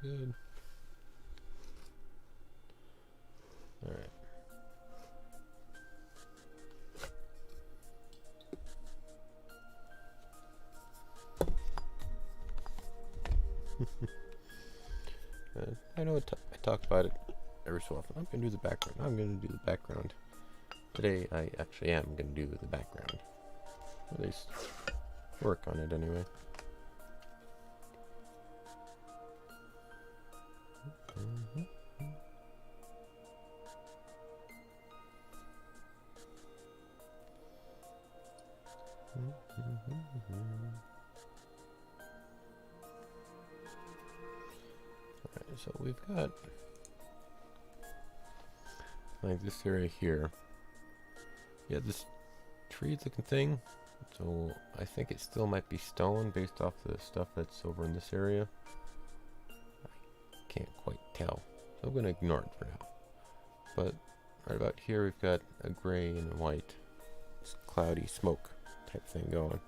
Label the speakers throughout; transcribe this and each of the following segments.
Speaker 1: good. Alright. I know I talk about it every so often. I'm going to do the background. I'm going to do the background. Today I actually am going to do the background. At least work on it anyway. Alright, so we've got like this area here. Yeah, this tree looking thing. So I think it still might be stone based off the stuff that's over in this area. I can't quite tell. So I'm going to ignore it for now. But right about here we've got a gray and a white cloudy smoke type thing going.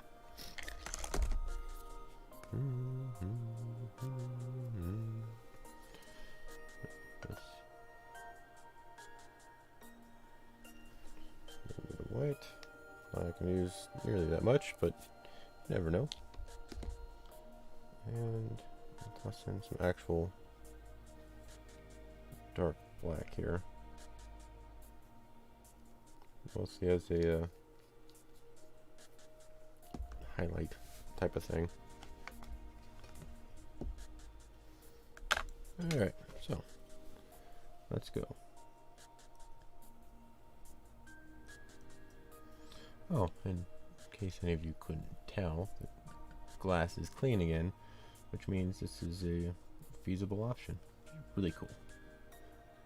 Speaker 1: White. I can use nearly that much, but you never know. And toss in some actual dark black here. Mostly as a highlight type of thing. Alright, so let's go. Oh, in case any of you couldn't tell, the glass is clean again, which means this is a feasible option. Really cool.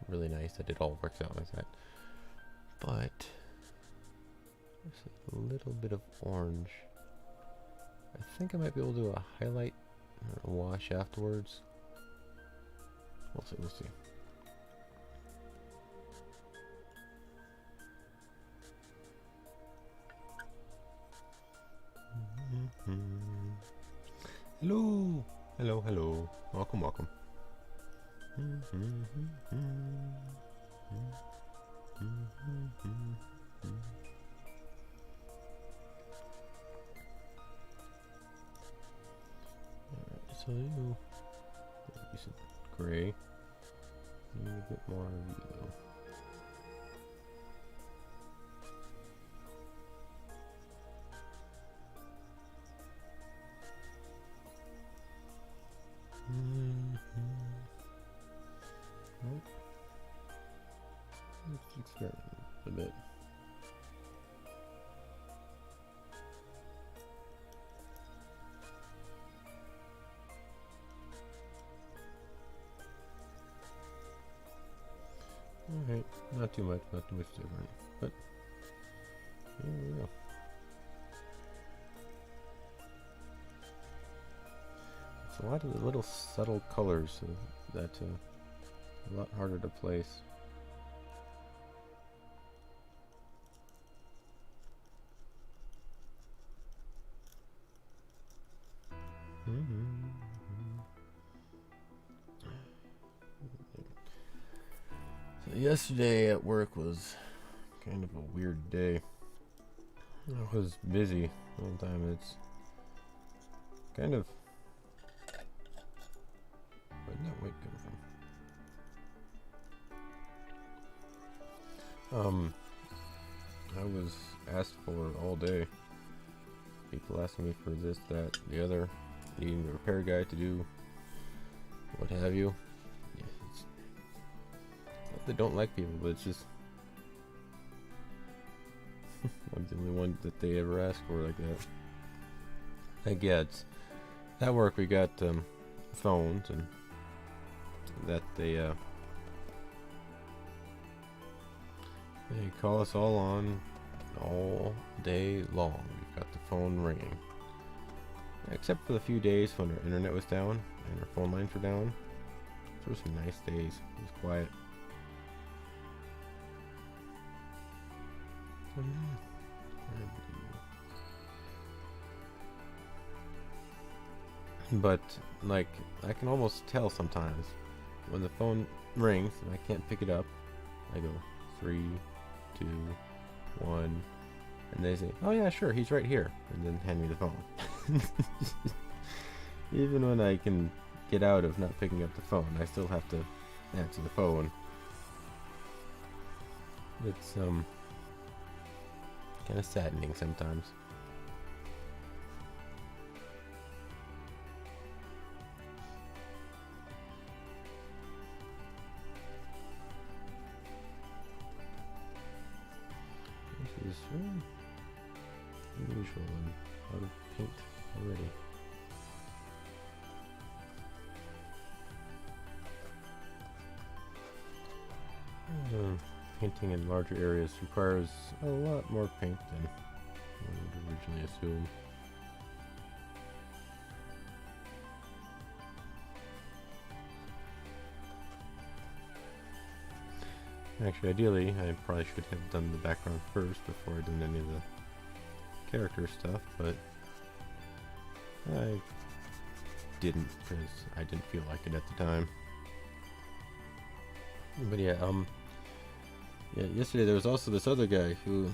Speaker 1: Really nice that it all works out like that. But there's a little bit of orange. I think I might be able to do a highlight or a wash afterwards. We'll see, we'll see. Hello! Hello, hello. Welcome, welcome. Alright, so you decent gray. Need a bit more of you though. Nope. Let's experiment a bit. Alright, not too much different, but here we go. It's a lot of the little subtle colors that a lot harder to place. So yesterday at work was kind of a weird day. I was busy all the time. It's kind of... Where'd that weight come from? I was asked for all day. People asking me for this, that, the other, needing a repair guy to do what have you. Yeah, it's not that they don't like people, but it's just I'm the only one that they ever ask for like that. Like, yeah, it's at work we got phones, and that they call us all on all day long. We've got the phone ringing. Except for the few days when our internet was down and our phone lines were down. Those were some nice days. It was quiet. But like, I can almost tell sometimes when the phone rings and I can't pick it up. I go 3, 2, 1, and they say, "Oh yeah, sure, he's right here," and then hand me the phone. Even when I can get out of not picking up the phone, I still have to answer the phone. It's kind of saddening sometimes. This is unusual and out of paint already. Painting in larger areas requires a lot more paint than one would originally assume. Actually, ideally, I probably should have done the background first before I done any of the character stuff, but I didn't because I didn't feel like it at the time. But yeah, yesterday there was also this other guy who,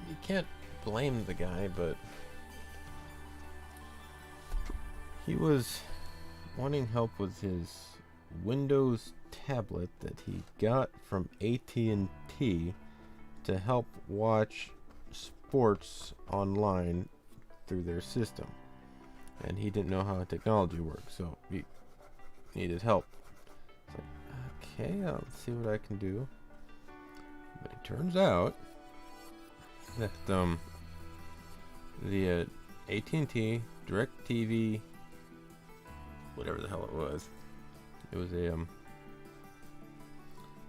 Speaker 1: you can't blame the guy, but he was wanting help with his Windows tablet that he got from AT&T to help watch sports online through their system, and he didn't know how technology works, so he needed help. So, okay, I'll see what I can do. But it turns out that the AT&T DirecTV, whatever the hell it was a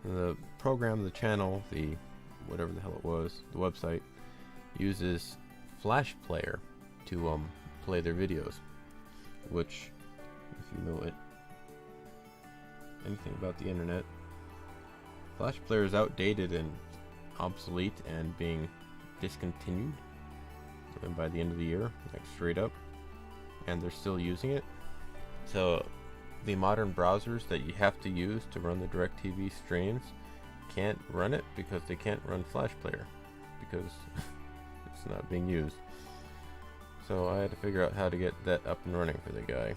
Speaker 1: the program, the channel, the whatever the hell it was, the website uses Flash Player to play their videos, which, if you know anything about the internet, Flash Player is outdated and obsolete and being discontinued by the end of the year, like straight up, and they're still using it. So the modern browsers that you have to use to run the DirecTV streams can't run it because they can't run Flash Player because it's not being used. So I had to figure out how to get that up and running for the guy.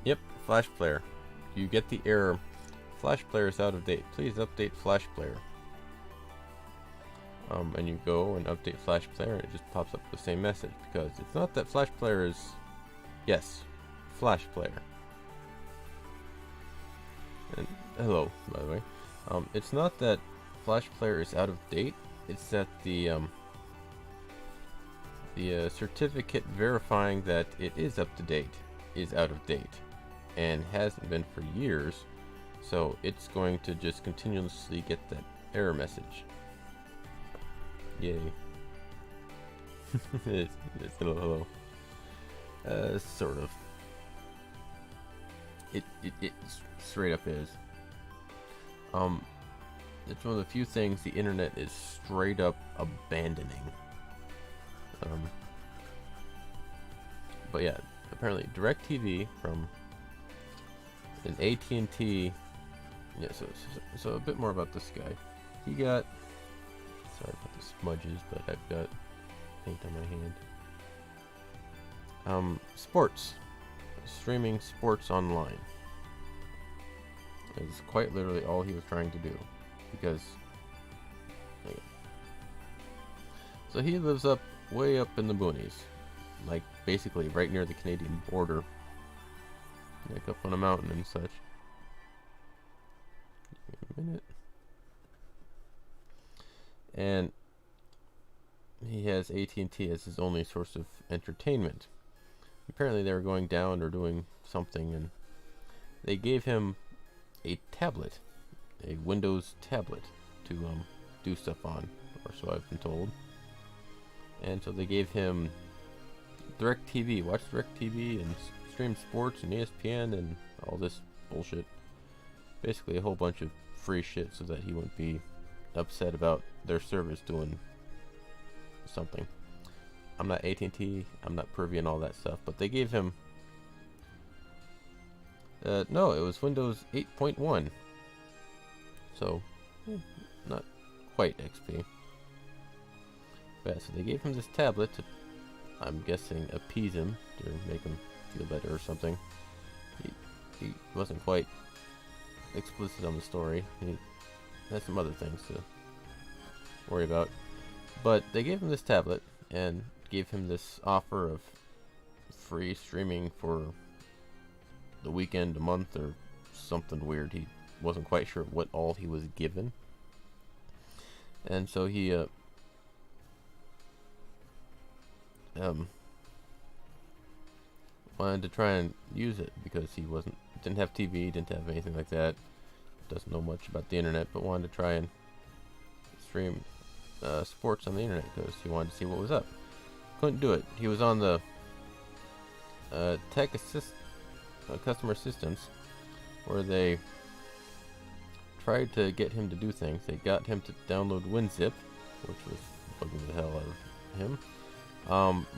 Speaker 1: Yep, Flash Player. You get the error, Flash Player is out of date. Please update Flash Player. And you go and update Flash Player and it just pops up the same message, because it's not that Flash Player is, yes, Flash Player. And hello, by the way. It's not that Flash Player is out of date, it's that the certificate verifying that it is up to date is out of date and hasn't been for years, so it's going to just continuously get that error message. Yay. it's hello. Sort of. It straight up is. It's one of the few things the internet is straight up abandoning. But yeah, apparently DirecTV from an AT&T. Yeah, so a bit more about this guy. He got, sorry about the smudges, but I've got paint on my hand. Sports, streaming sports online is quite literally all he was trying to do, because so he lives up way up in the boonies, like basically right near the Canadian border, like up on a mountain and such. Give me a minute. And he has AT&T as his only source of entertainment. Apparently they were going down or doing something, and they gave him a tablet, a Windows tablet, to do stuff on, or so I've been told. And so they gave him DirecTV, watch DirecTV and stream sports and ESPN and all this bullshit. Basically a whole bunch of free shit so that he wouldn't be upset about their service doing something. I'm not AT&T. I'm not privy and all that stuff. But they gave him. No, it was Windows 8.1. So, not quite XP. But yeah, so they gave him this tablet to, I'm guessing, appease him, to make him feel better or something. He wasn't quite explicit on the story. He had some other things to worry about. But they gave him this tablet and gave him this offer of free streaming for the weekend, a month, or something weird. He wasn't quite sure what all he was given. And so he wanted to try and use it because he didn't have TV, didn't have anything like that, doesn't know much about the internet, but wanted to try and stream sports on the internet because he wanted to see what was up. Couldn't do it. He was on the customer assistance, where they tried to get him to do things. They got him to download WinZip, which was bugging the hell out of him,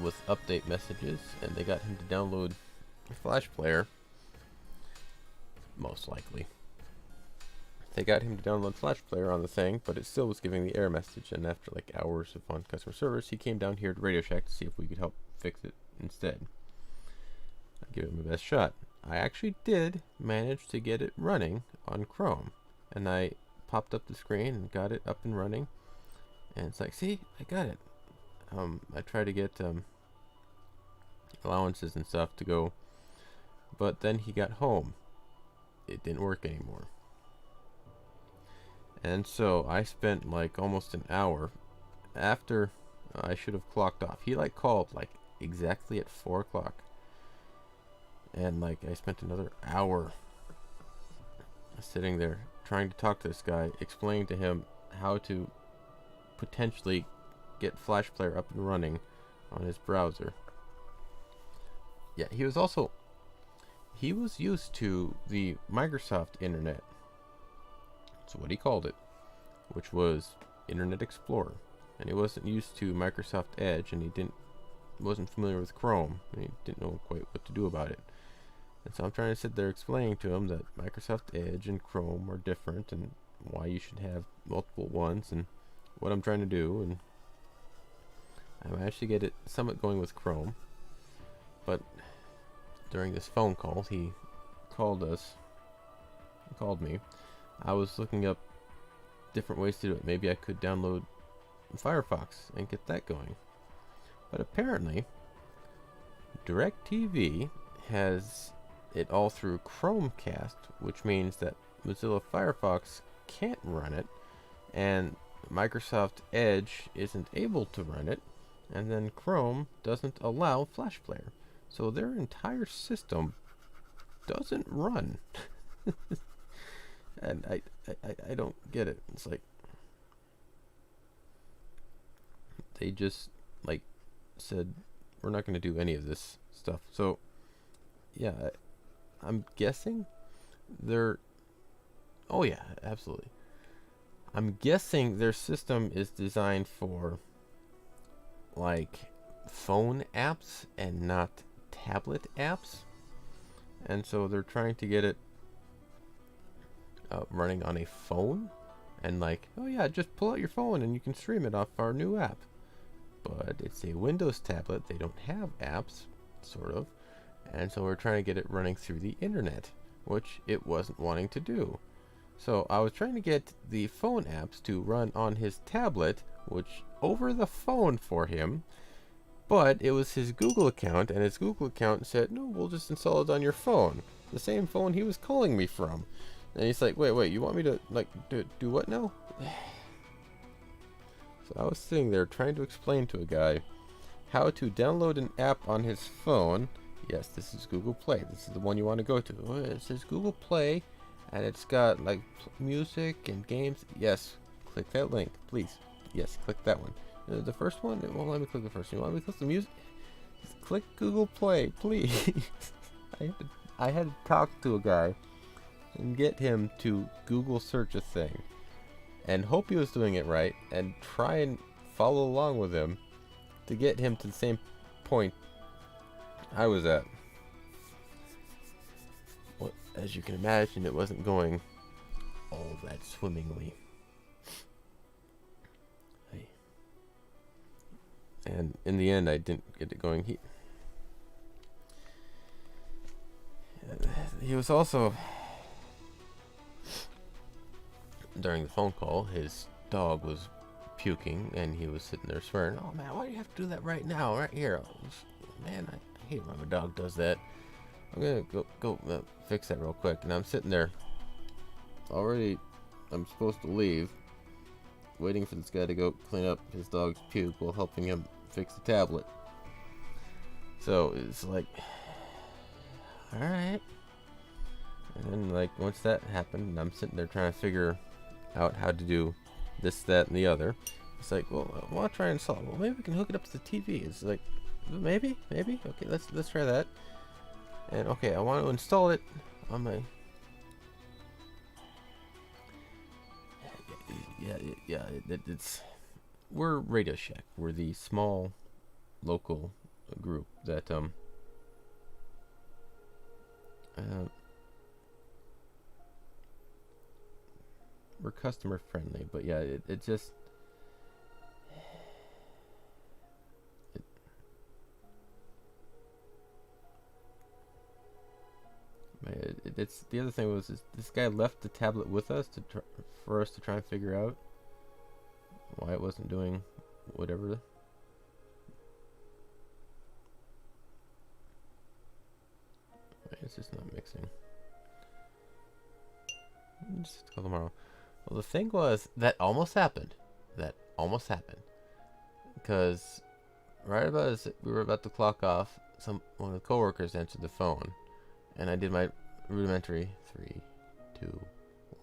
Speaker 1: with update messages, and they got him to download Flash Player, most likely. They got him to download Flash Player on the thing, but it still was giving the error message, and after like hours of on customer service, he came down here to Radio Shack to see if we could help fix it instead. I gave him the best shot. I actually did manage to get it running on Chrome, and I popped up the screen and got it up and running, and it's like, see, I got it. I tried to get allowances and stuff to go, but then he got home. It didn't work anymore. And so I spent like almost an hour after I should have clocked off. He like called like exactly at 4 o'clock. And like I spent another hour sitting there trying to talk to this guy, explaining to him how to potentially get Flash Player up and running on his browser. Yeah, he was used to the Microsoft Internet. That's what he called it, which was Internet Explorer. And he wasn't used to Microsoft Edge, and he wasn't familiar with Chrome, and he didn't know quite what to do about it. And so I'm trying to sit there explaining to him that Microsoft Edge and Chrome are different, and why you should have multiple ones, and what I'm trying to do. And I managed to get it somewhat going with Chrome, but during this phone call, he called me. I was looking up different ways to do it. Maybe I could download Firefox and get that going. But apparently, DirecTV has it all through Chromecast, which means that Mozilla Firefox can't run it, and Microsoft Edge isn't able to run it, and then Chrome doesn't allow Flash Player. So their entire system doesn't run. And I don't get it. It's like they just like said we're not going to do any of this stuff. So yeah, I'm guessing oh yeah, absolutely. I'm guessing their system is designed for like phone apps and not tablet apps, and so they're trying to get it running on a phone, and like, oh yeah, just pull out your phone and you can stream it off our new app. But it's a Windows tablet, they don't have apps, sort of, and so we're trying to get it running through the internet, which it wasn't wanting to do. So I was trying to get the phone apps to run on his tablet, which over the phone for him, but it was his Google account, and his Google account said, no, we'll just install it on your phone, the same phone he was calling me from. And he's like, wait, you want me to, like, do what now? So I was sitting there trying to explain to a guy how to download an app on his phone. Yes, this is Google Play. This is the one you want to go to. Oh, it says Google Play, and it's got, like, music and games. Yes, click that link, please. Yes, click that one. The first one? It won't let me click the first one. You want me to click the music? Just click Google Play, please. I had to talk to a guy and get him to Google search a thing and hope he was doing it right and try and follow along with him to get him to the same point I was at. Well, as you can imagine, it wasn't going all that swimmingly. And in the end, I didn't get it going. He was also, during the phone call, his dog was puking, and he was sitting there swearing, "Oh man, why do you have to do that right now, right here? Man, I hate when my dog does that. I'm gonna go fix that real quick." And I'm sitting there, already, I'm supposed to leave, waiting for this guy to go clean up his dog's puke while helping him fix the tablet. So it's like, alright. And then, like, once that happened, I'm sitting there trying to figure out how to do this, that, and the other. It's like, well, I want to try and install it. Well, maybe we can hook it up to the TV. It's like, maybe. Okay, let's try that. And okay, I want to install it on my. Yeah. It's we're Radio Shack. We're the small local group that we're customer friendly, but yeah, it just it's the other thing was this guy left the tablet with us for us to try and figure out why it wasn't doing whatever. It's just not mixing. Just call tomorrow. Well, the thing was that almost happened. Because right about as we were about to clock off, one of the coworkers answered the phone, and I did my rudimentary 3, 2,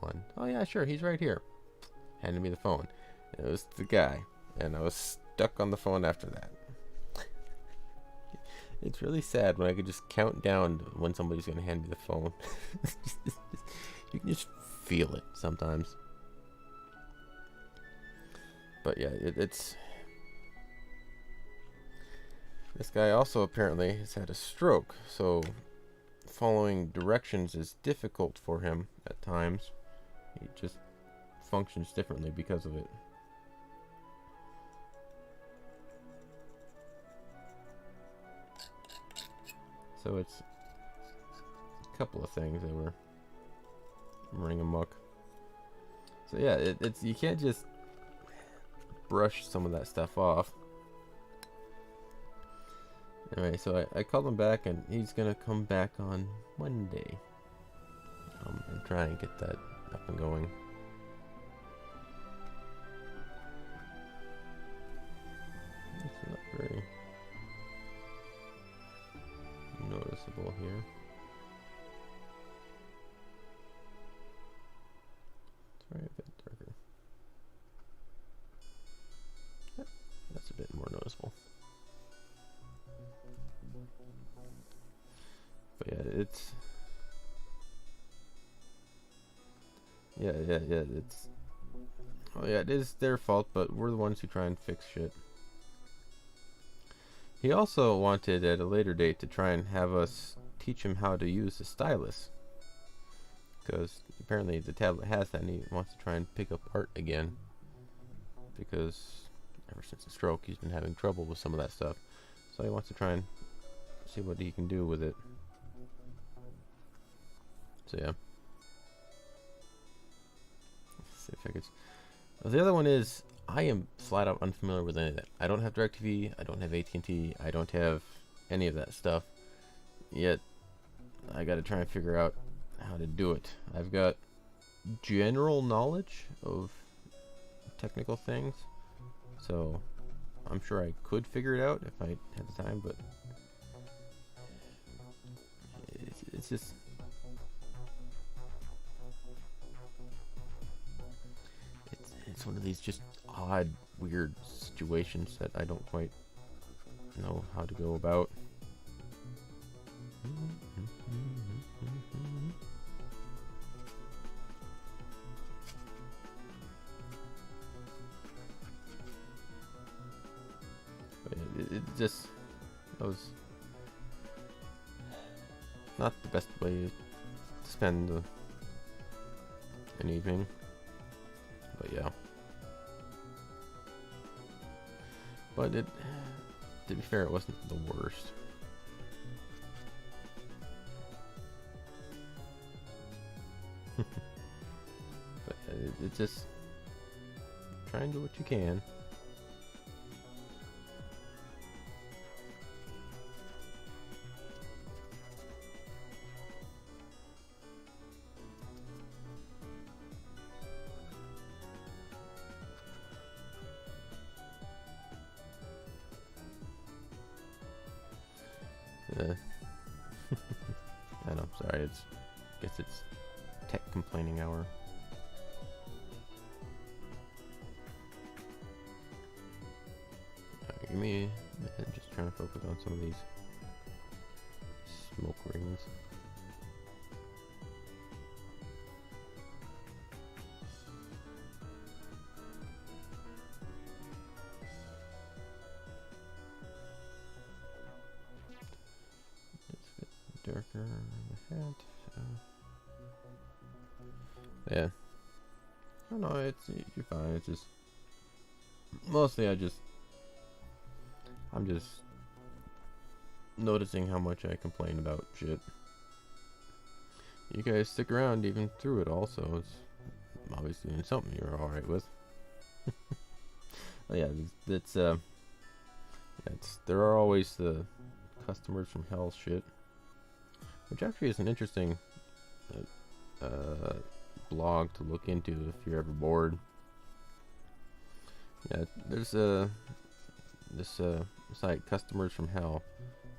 Speaker 1: 1. Oh yeah, sure, he's right here. Handed me the phone. And it was the guy, and I was stuck on the phone after that. It's really sad when I could just count down when somebody's gonna hand me the phone. You can just feel it sometimes. But yeah, it's this guy also apparently has had a stroke, so following directions is difficult for him at times. He just functions differently because of it. So it's a couple of things that were running amok. So yeah, it's you can't just brush some of that stuff off. Anyway, so I called him back, and he's gonna come back on Monday and try and get that up and going. It's not very noticeable here. It's very a bit darker. Yep, that's a bit more noticeable. But yeah, it's it's oh yeah, it is their fault, but we're the ones who try and fix shit. He also wanted at a later date to try and have us teach him how to use the stylus, because apparently the tablet has that, and he wants to try and pick up art again, because ever since the stroke he's been having trouble with some of that stuff. So he wants to try and see what he can do with it. So yeah. Let's see if I could. Well, the other one is I am flat out unfamiliar with any of that. I don't have DirecTV. I don't have AT&T. I don't have any of that stuff. Yet I got to try and figure out how to do it. I've got general knowledge of technical things, so I'm sure I could figure it out if I had the time. But it's just. It's one of these just odd, weird situations that I don't quite know how to go about. But it just, that was not the best way to spend an evening, but yeah. But it, to be fair, it wasn't the worst. But it just, try and do what you can. I know, sorry, guess it's tech complaining hour. Give me a minute, just trying to focus on some of these smoke rings. Darker on the hat. Yeah. I don't know, you're fine. It's just mostly I'm just noticing how much I complain about shit. You guys stick around even through it all, so it's obviously something you're alright with. But yeah, there are always the customers from hell shit. Which actually is an interesting blog to look into if you're ever bored. Yeah, there's this site, Customers from Hell,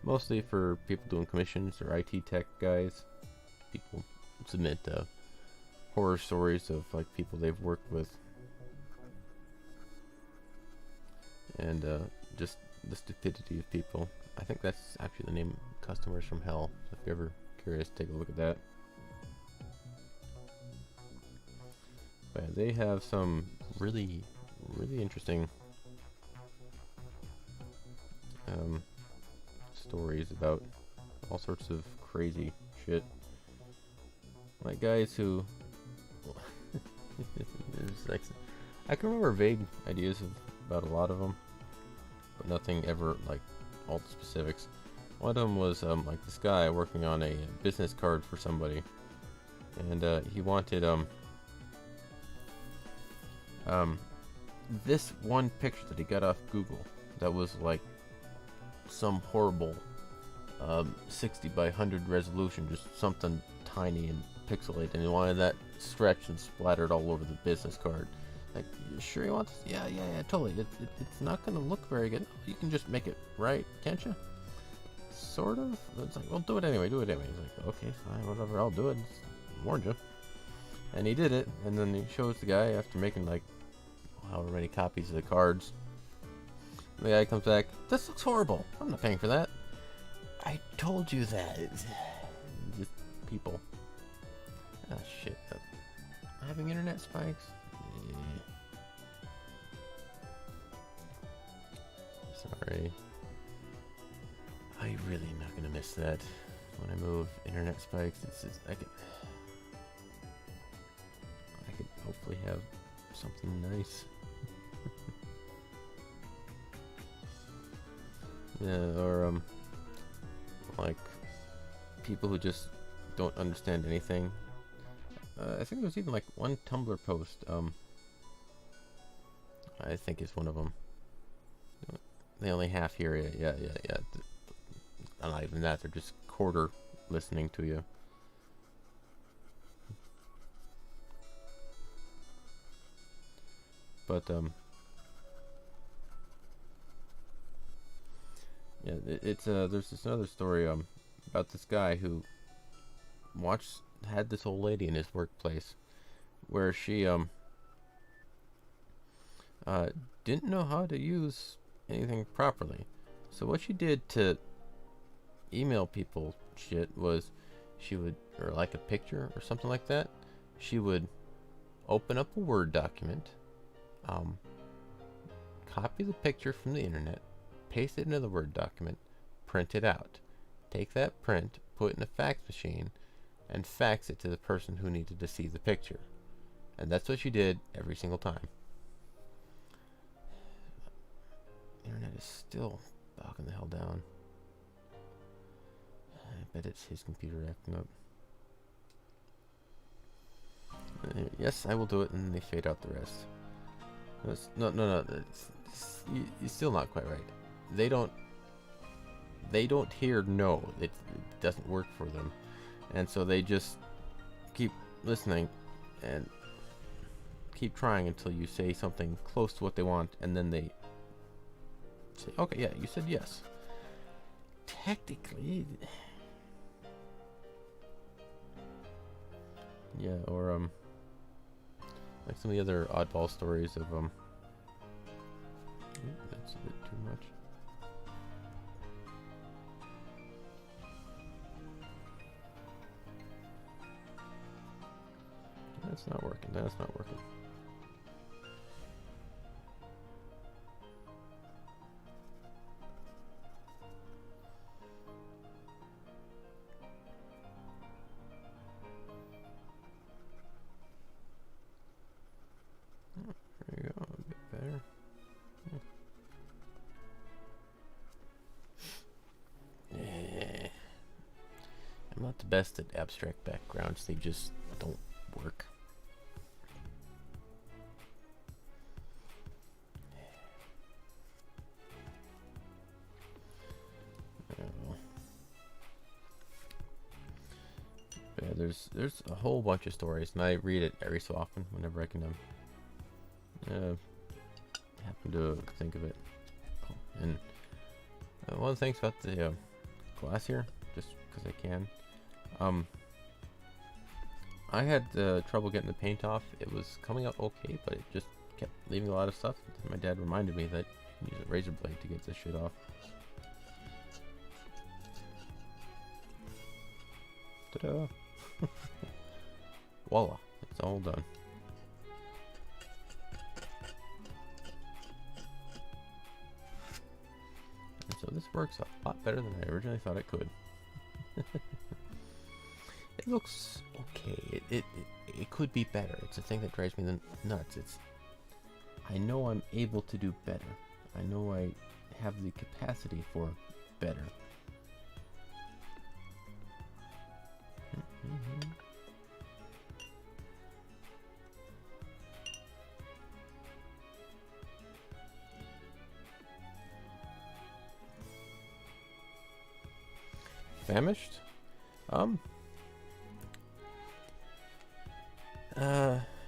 Speaker 1: mostly for people doing commissions or IT tech guys. People submit horror stories of like people they've worked with, and just the stupidity of people. I think that's actually the name, Customers from Hell. So if you're ever curious, take a look at that. But yeah, they have some really interesting stories about all sorts of crazy shit. Like guys who like, I can remember vague ideas about a lot of them, but nothing ever like all the specifics. One of them was like this guy working on a business card for somebody, and he wanted this one picture that he got off Google that was like some horrible 60 by 100 resolution, just something tiny and pixelated, and he wanted that stretched and splattered all over the business card. Like, you sure you want this? Yeah, totally. It's not gonna look very good. You can just make it right, can't you? Sort of. It's like, well, do it anyway. He's like, okay, fine, whatever, I'll do it. Just warned you. And he did it, and then he shows the guy after making like however many copies of the cards. The guy comes back, this looks horrible. I'm not paying for that. I told you that. Just people. Ah, shit. Having internet spikes? Yeah. Sorry. I really am not gonna miss that when I move. Internet spikes. It's just, I could hopefully have something nice. Yeah, or like people who just don't understand anything. I think there was even like one Tumblr post. I think it's one of them. They only half hear you. Yeah. Not even that. They're just quarter listening to you. But yeah, it's there's this another story about this guy who had this old lady in his workplace where she didn't know how to use anything properly. So what she did to email people shit was she would, or like a picture or something like that, she would open up a Word document, copy the picture from the internet, paste it into the Word document, print it out. Take that print, put it in a fax machine, and fax it to the person who needed to see the picture. And that's what she did every single time. The internet is still bogging the hell down. I bet it's his computer acting up. Yes, I will do it, and they fade out the rest. No. You're still not quite right. They don't hear no. It doesn't work for them, and so they just keep listening and keep trying until you say something close to what they want, and then they say, "Okay, yeah, you said yes." Technically, yeah, or like some of the other oddball stories of that's a bit too much. That's not working. That's not working. There you go. A bit better. Yeah. I'm not the best at abstract backgrounds. They just don't work. Yeah, there's a whole bunch of stories, and I read it every so often whenever I can happen to think of it. Oh, and one of the things about the glass here, just because I can, I had trouble getting the paint off. It was coming out okay, but it just kept leaving a lot of stuff. My dad reminded me that you use a razor blade to get this shit off. Ta-da! Voila, it's all done. And so this works a lot better than I originally thought it could. It looks okay. It could be better. It's a thing that drives me nuts. I know I'm able to do better. I know I have the capacity for better. Famished?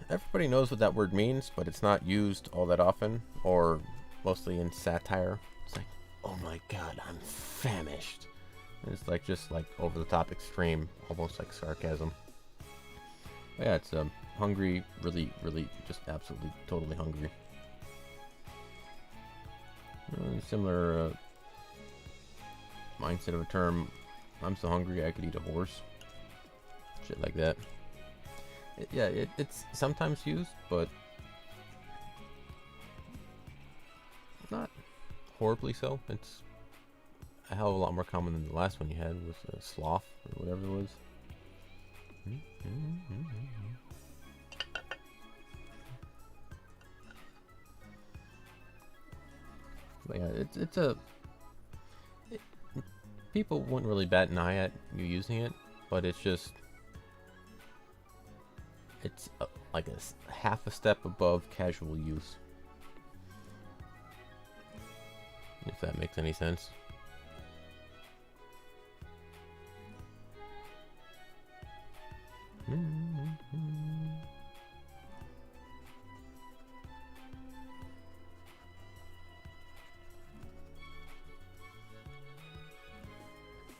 Speaker 1: Everybody knows what that word means, but it's not used all that often, or mostly in satire. It's like, oh my god, I'm famished. And it's like just like over the top extreme, almost like sarcasm. But yeah, it's hungry, really, just absolutely, totally hungry. Similar mindset of a term. I'm so hungry I could eat a horse. Shit like that. It's sometimes used, but not horribly so. It's a hell of a lot more common than the last one you had was sloth or whatever it was. But yeah, people wouldn't really bat an eye at you using it, but it's just like a half a step above casual use, if that makes any sense.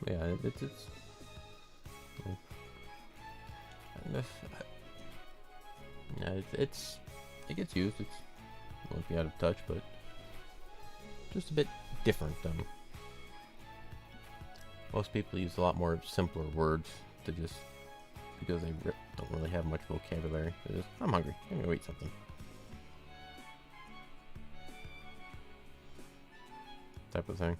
Speaker 1: Yeah, it gets used. It won't be out of touch, but just a bit different. Most people use a lot more simpler words to just because they don't really have much vocabulary. They're just, I'm hungry. I'm gonna eat something. type of thing.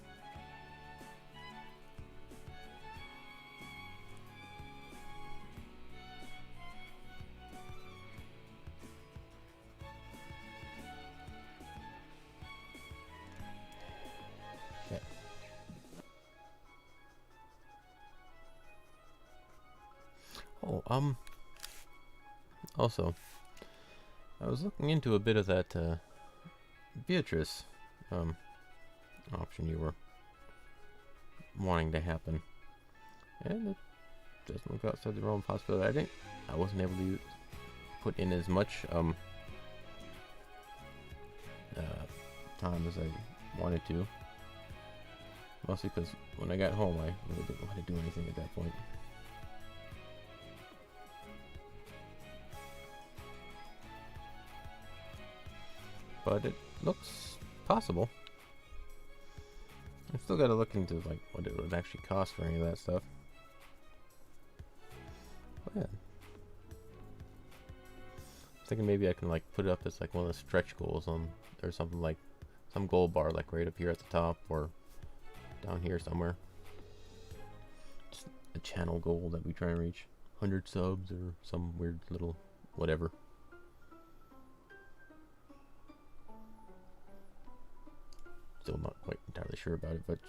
Speaker 1: Oh, also, I was looking into a bit of that, Beatrice, option you were wanting to happen. And it doesn't look outside the realm of possibility. I wasn't able to put in as much, time as I wanted to. Mostly because when I got home, I really didn't want to do anything at that point. But it looks possible. I've still got to look into like what it would actually cost for any of that stuff. But yeah. I'm thinking maybe I can like put it up as like one of the stretch goals on, or something, like some goal bar like right up here at the top or down here somewhere. Just a channel goal that we try and reach. 100 subs or some weird little whatever. Still not quite entirely sure about it, but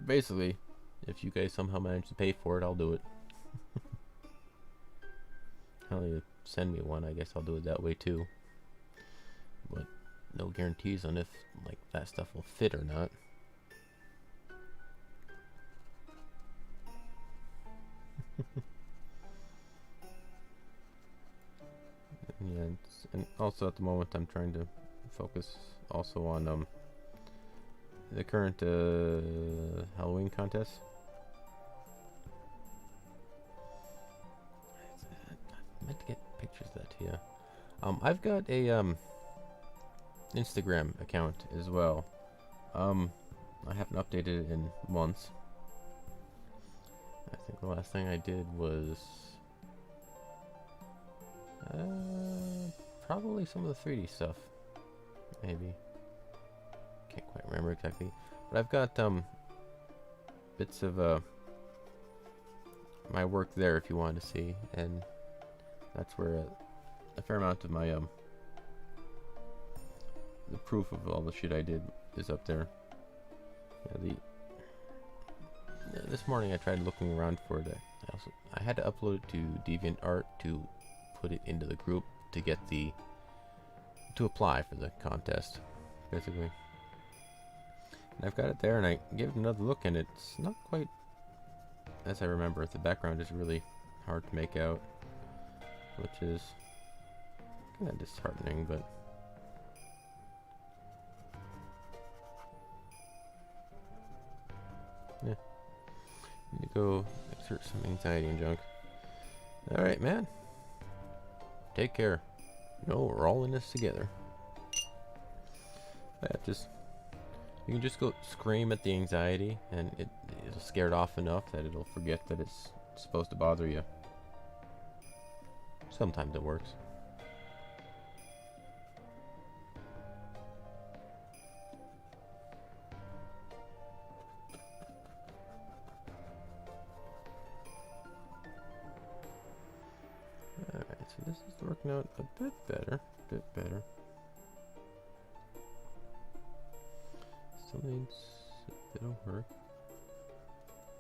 Speaker 1: basically, if you guys somehow manage to pay for it, I'll do it. Hell, you send me one, I guess I'll do it that way too. But no guarantees on if like that stuff will fit or not. Yeah, and also at the moment I'm trying to focus also on the current Halloween contest. I meant to get pictures of that to you. I've got a Instagram account as well. I haven't updated it in months. I think the last thing I did was probably some of the 3D stuff, maybe. Can't quite remember exactly, but I've got bits of my work there if you want to see, and that's where a fair amount of my the proof of all the shit I did is up there. Yeah, this morning I tried looking around for it. I had to upload it to DeviantArt to put it into the group to get to apply for the contest, basically. And I've got it there, and I gave it another look, and it's not quite as I remember. The background is really hard to make out, which is kind of disheartening, but yeah. Need to go exert some anxiety and junk. Alright, man. Take care. No, we're all in this together. Yeah, you can just go scream at the anxiety, and it'll scare it off enough that it'll forget that it's supposed to bother you. Sometimes it works. Alright, so this is working out a bit better. Still needs a bit of work.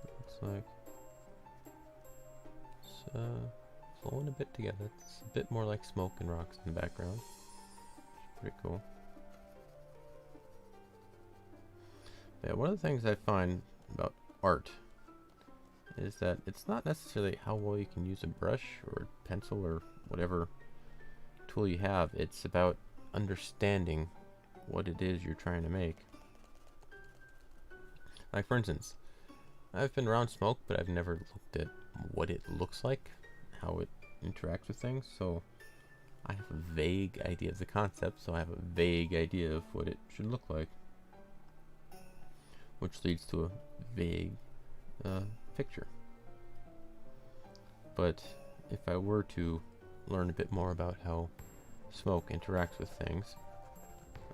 Speaker 1: Looks like it's flowing a bit together. It's a bit more like smoke and rocks in the background. Pretty cool. Yeah, one of the things I find about art is that it's not necessarily how well you can use a brush or a pencil or whatever tool you have. It's about understanding what it is you're trying to make. Like, for instance, I've been around smoke, but I've never looked at what it looks like, how it interacts with things, so I have a vague idea of the concept, so I have a vague idea of what it should look like, which leads to a vague picture. But if I were to learn a bit more about how smoke interacts with things,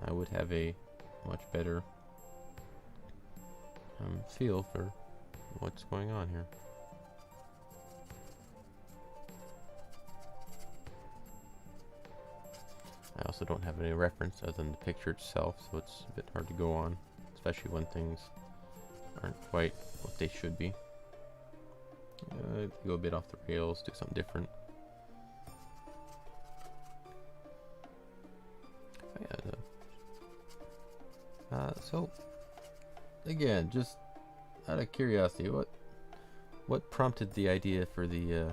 Speaker 1: I would have a much better feel for what's going on here. I also don't have any reference other than the picture itself, so it's a bit hard to go on, especially when things aren't quite what they should be. Go a bit off the rails, do something different. So again, just out of curiosity, what prompted the idea for the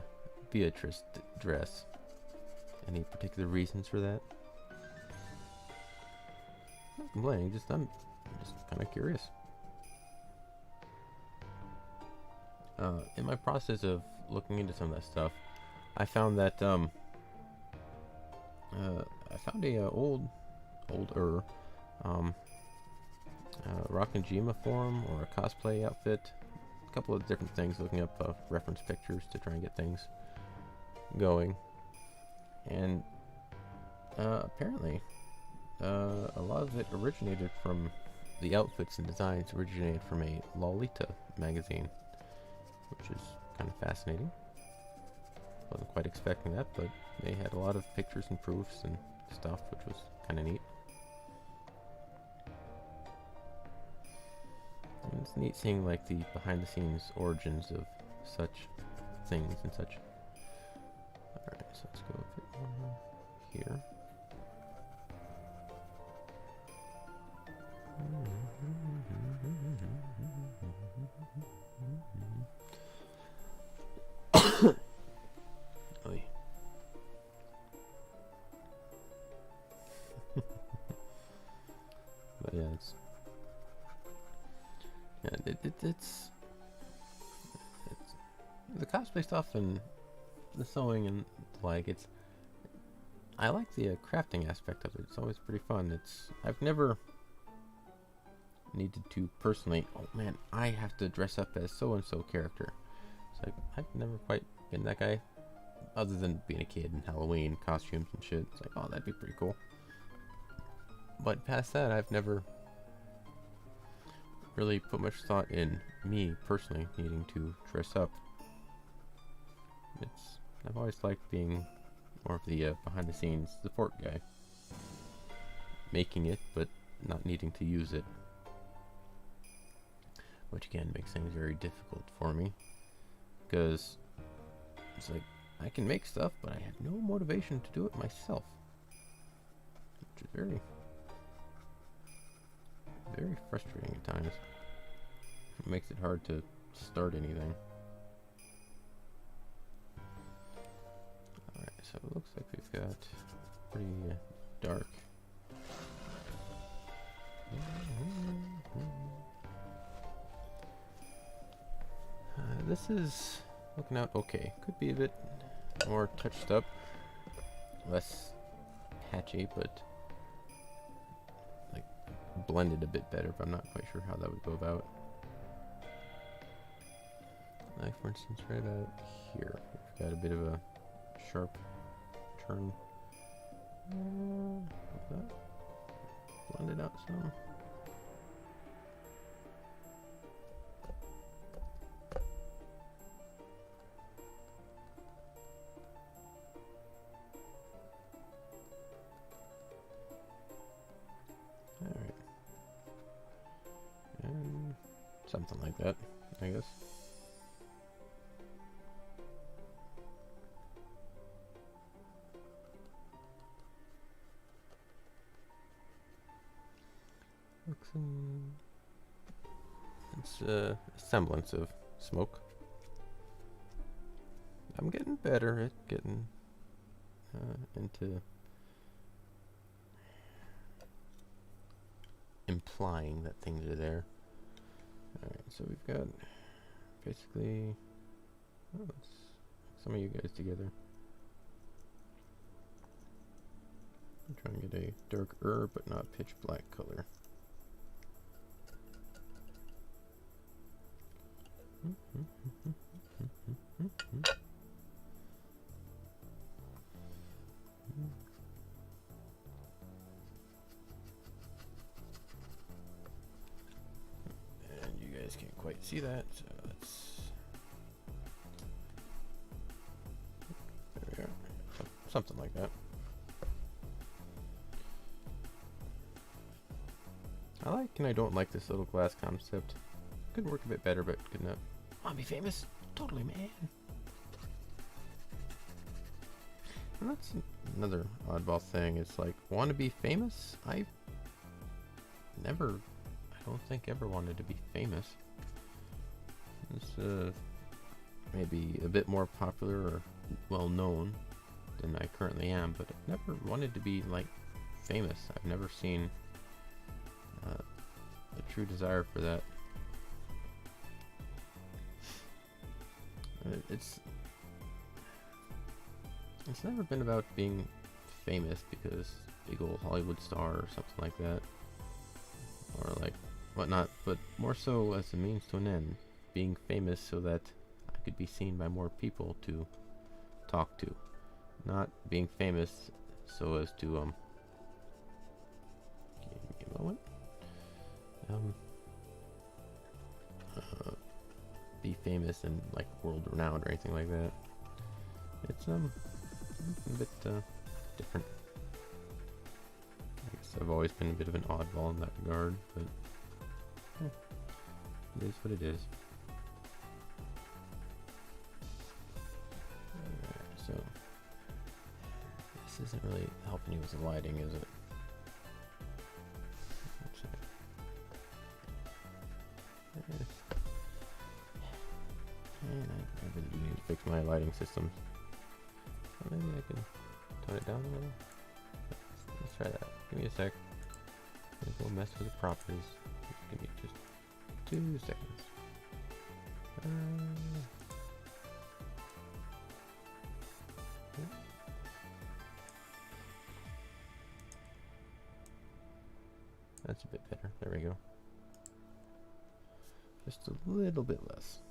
Speaker 1: Beatrice dress? Any particular reasons for that? Not complaining, I'm just kind of curious. In my process of looking into some of that stuff, I found that I found a older Rockinjima forum or a cosplay outfit, a couple of different things, looking up reference pictures to try and get things going, and apparently a lot of it originated from the outfits and designs originated from a Lolita magazine, which is kind of fascinating. Wasn't quite expecting that, but they had a lot of pictures and proofs and stuff, which was kind of neat. And it's neat seeing like the behind the scenes origins of such things and such. Alright, so let's go a bit more here. Oy. But yeah, it's the cosplay stuff and the sewing and like I like the crafting aspect of it. It's always pretty fun. I've never needed to personally, oh man, I have to dress up as so and so character. It's like I've never quite been that guy, other than being a kid and Halloween costumes and shit. It's like, oh, that'd be pretty cool. But past that, I've never really put much thought in me personally needing to dress up. I've always liked being more of the behind the scenes support guy, making it but not needing to use it, which again makes things very difficult for me, because it's like I can make stuff but I have no motivation to do it myself, which is very frustrating at times. It makes it hard to start anything. Alright, so it looks like we've got pretty dark. This is looking out okay. Could be a bit more touched up, less patchy, but like blended a bit better, but I'm not quite sure how that would go about. Like for instance, right about here, we've got a bit of a sharp turn. That blend it out some. Alright. And something like that, I guess. It's a semblance of smoke. I'm getting better at getting into implying that things are there. Alright, so we've got basically let's some of you guys together. I'm trying to get a darker but not pitch black color. And you guys see that. So let's. There we are. Something like that. I like and I don't like this little glass concept. Could work a bit better, but good enough. Wanna be famous? Totally, man. And that's another oddball thing. It's like, want to be famous? I don't think ever wanted to be famous. It's maybe a bit more popular or well known than I currently am, but I've never wanted to be like famous. I've never seen a true desire for that. It's never been about being famous because big old Hollywood star or something like that, or like whatnot, but more so as a means to an end. Being famous so that I could be seen by more people to talk to, not being famous so as to give me a moment. Be famous and like world renowned or anything like that. It's a bit different. I guess I've always been a bit of an oddball in that regard, but it is what it is. Alright, so this isn't really helping you with the lighting, is it? Let's see. And I really do need to fix my lighting system. Maybe I can tone it down a little. Let's try that. Give me a sec. I'm gonna go mess with the properties. Just give me just 2 seconds. That's a bit better. There we go. Just a little bit less.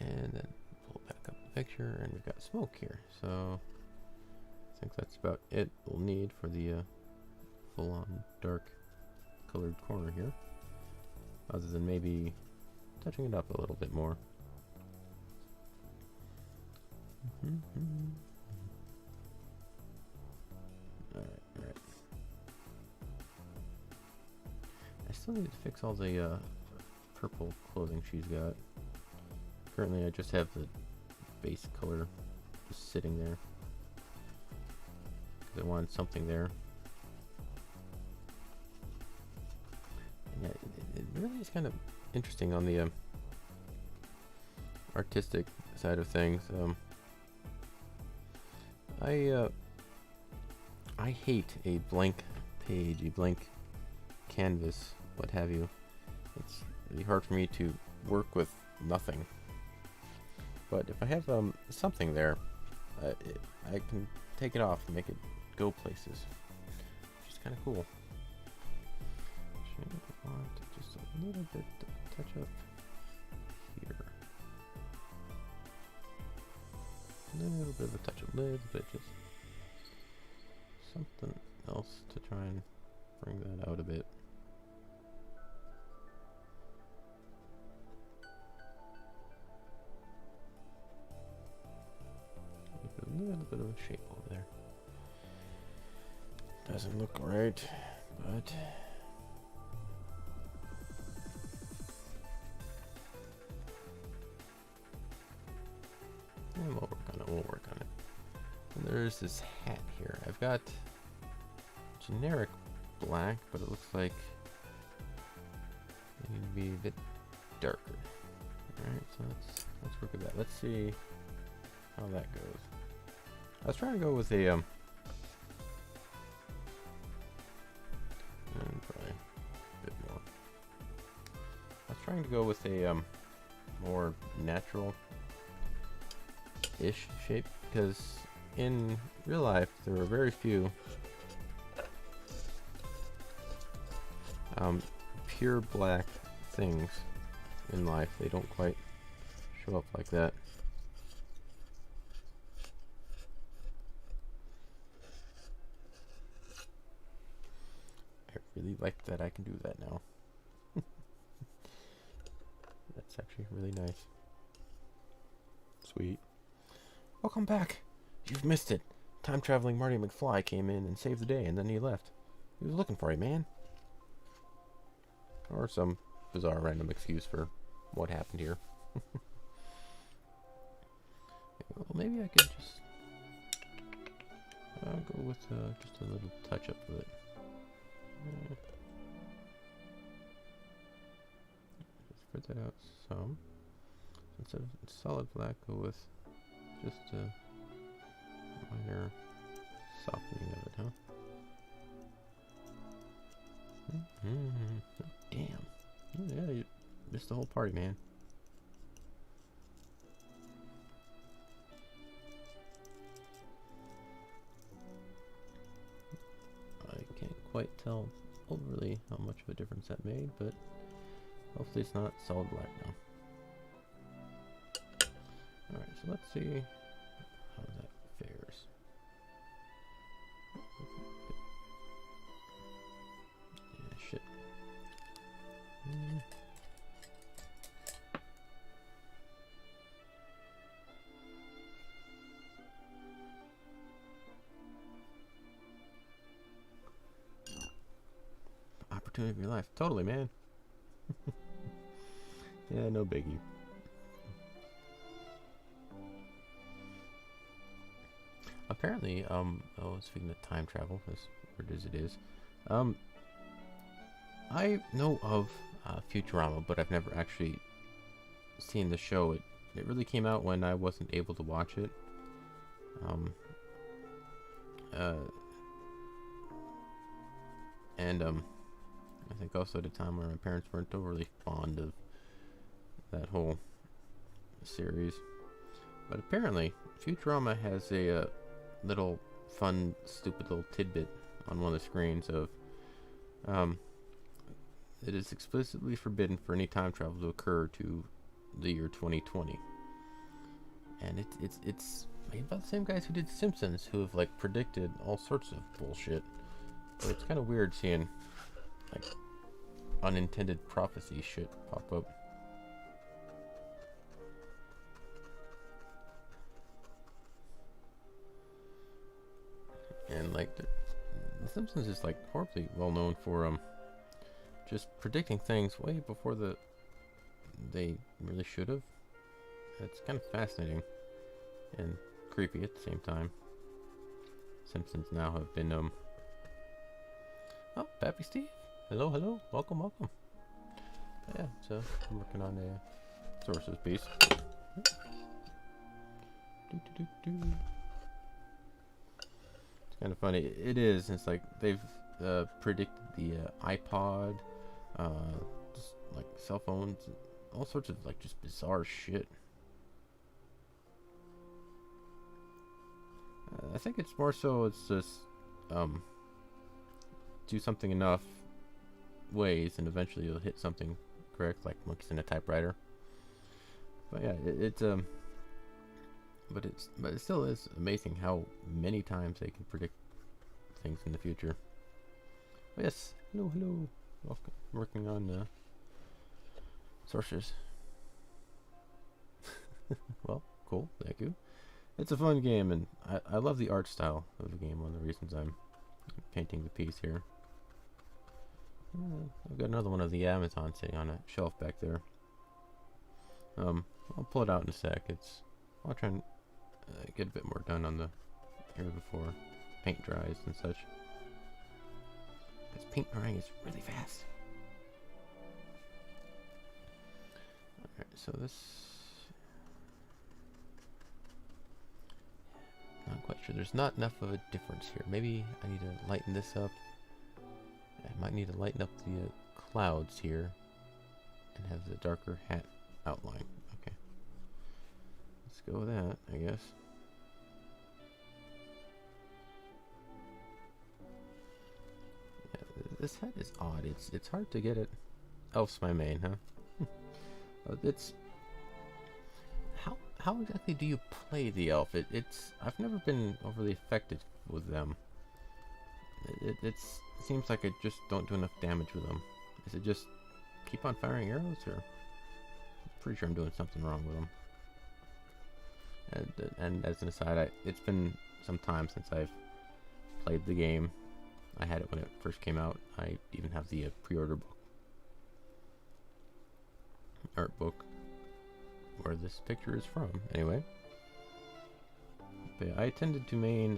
Speaker 1: And then pull back up the picture, and we've got smoke here. So I think that's about it we'll need for the full-on dark colored corner here, other than maybe touching it up a little bit more. Alright. I still need to fix all the purple clothing she's got. Currently I just have the base color just sitting there because I wanted something there. And yeah, it really is kind of interesting on the artistic side of things. I hate a blank page, a blank canvas, what have you. It's really hard for me to work with nothing. But if I have something there, I can take it off and make it go places, which is kind of cool. I want just a little bit to touch up here. A little bit of a touch, a little bit, just something else to try and bring that out a bit. A little bit of a shape over there. Doesn't look right, but and we'll work on it. And there's this hat here. I've got generic black, but it looks like it needs to be a bit darker. Alright, so let's work with that. Let's see how that goes. I was trying to go with a and probably a bit more. I was trying to go with a more natural-ish shape, because in real life there are very few pure black things in life. They don't quite show up like that. really like that I can do that now. That's actually really nice. Sweet. Welcome back. You've missed it. Time-traveling Marty McFly came in and saved the day, and then he left. He was looking for you, man. Or some bizarre random excuse for what happened here. Well, maybe I could just go with just a little touch-up of it. Spread that out some. Instead of solid black, go with just a minor softening of it, huh? Oh, damn. Oh, yeah, you missed the whole party, man. I can't quite tell overly how much of a difference that made, but hopefully it's not solid black now. Alright, so let's see how that fares. Yeah, shit. Opportunity of your life. Totally, man. Yeah, no biggie. Apparently, speaking of time travel, as weird as it is, I know of Futurama, but I've never actually seen the show. It really came out when I wasn't able to watch it. I think also at a time where my parents weren't overly fond of that whole series. But apparently, Futurama has a little fun, stupid little tidbit on one of the screens of it is explicitly forbidden for any time travel to occur to the year 2020. And it's made by the same guys who did Simpsons, who have like predicted all sorts of bullshit. But it's kind of weird seeing like unintended prophecy shit pop up. And like the Simpsons is like horribly well known for just predicting things way before they really should have. It's kind of fascinating and creepy at the same time. Simpsons now have been oh, Pappy Steve. Hello, hello, welcome, welcome. Yeah, so I'm working on a sources piece. It's kind of funny. It is. It's like they've predicted the iPod, just like cell phones, all sorts of like just bizarre shit. I think it's more so it's just do something enough ways and eventually you'll hit something correct, like monkeys in a typewriter. But yeah, but it still is amazing how many times they can predict things in the future. But yes, hello, hello. Welcome. Working on sources. Well, cool, thank you. It's a fun game, and I love the art style of the game. One of the reasons I'm painting the piece here. I've got another one of the Amazon sitting on a shelf back there. I'll pull it out in a sec. I'll try and get a bit more done on the here before paint dries and such. Because paint drying is really fast. Alright, so this... Not quite sure. There's not enough of a difference here. Maybe I need to lighten this up. I might need to lighten up the clouds here and have the darker hat outline. Okay. Let's go with that, I guess. Yeah, this hat is odd. It's hard to get it. Elf's my main, huh? It's... How exactly do you play the elf? I've never been overly effective with them. It seems like I just don't do enough damage with them. Is it just keep on firing arrows, or I'm pretty sure I'm doing something wrong with them. And as an aside, it's been some time since I've played the game. I had it when it first came out. I even have the pre-order book, art book, where this picture is from. Anyway, but yeah, I tended to main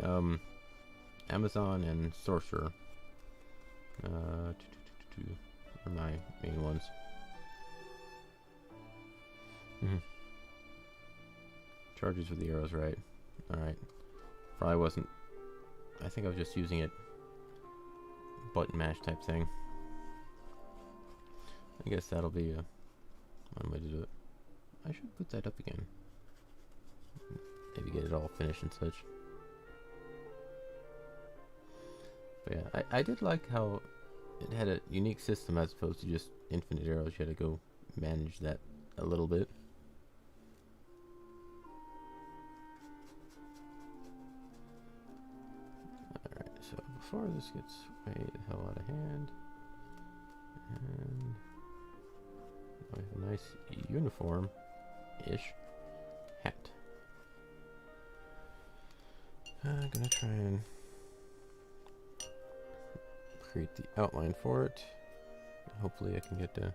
Speaker 1: Amazon and Sorcerer. Are my main ones. Charges with the arrows, right? Alright. Probably wasn't. I think I was just using it button mash type thing. I guess that'll be one way to do it. I should put that up again. Maybe get it all finished and such. But yeah, I did like how it had a unique system as opposed to just infinite arrows. You had to go manage that a little bit. Alright, so before this gets way the hell out of hand, and I have a nice uniform-ish hat. I'm gonna try and create the outline for it. Hopefully I can get the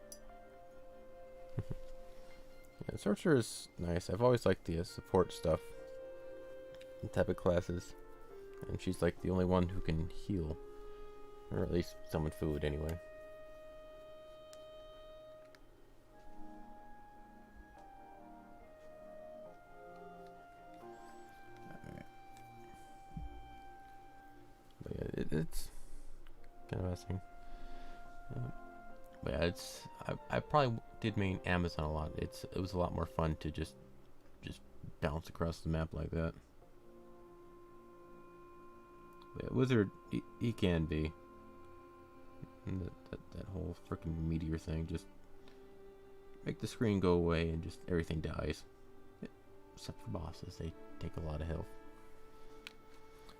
Speaker 1: yeah, Sorcerer is nice. I've always liked the support stuff type of classes, and she's like the only one who can heal, or at least summon food anyway. Alright. But yeah, it's kind of messing. But yeah, I probably did main Amazon a lot. It was a lot more fun to just bounce across the map like that. But yeah, Wizard, he can be. And that whole freaking meteor thing, just make the screen go away and just everything dies. Except for bosses, they take a lot of health.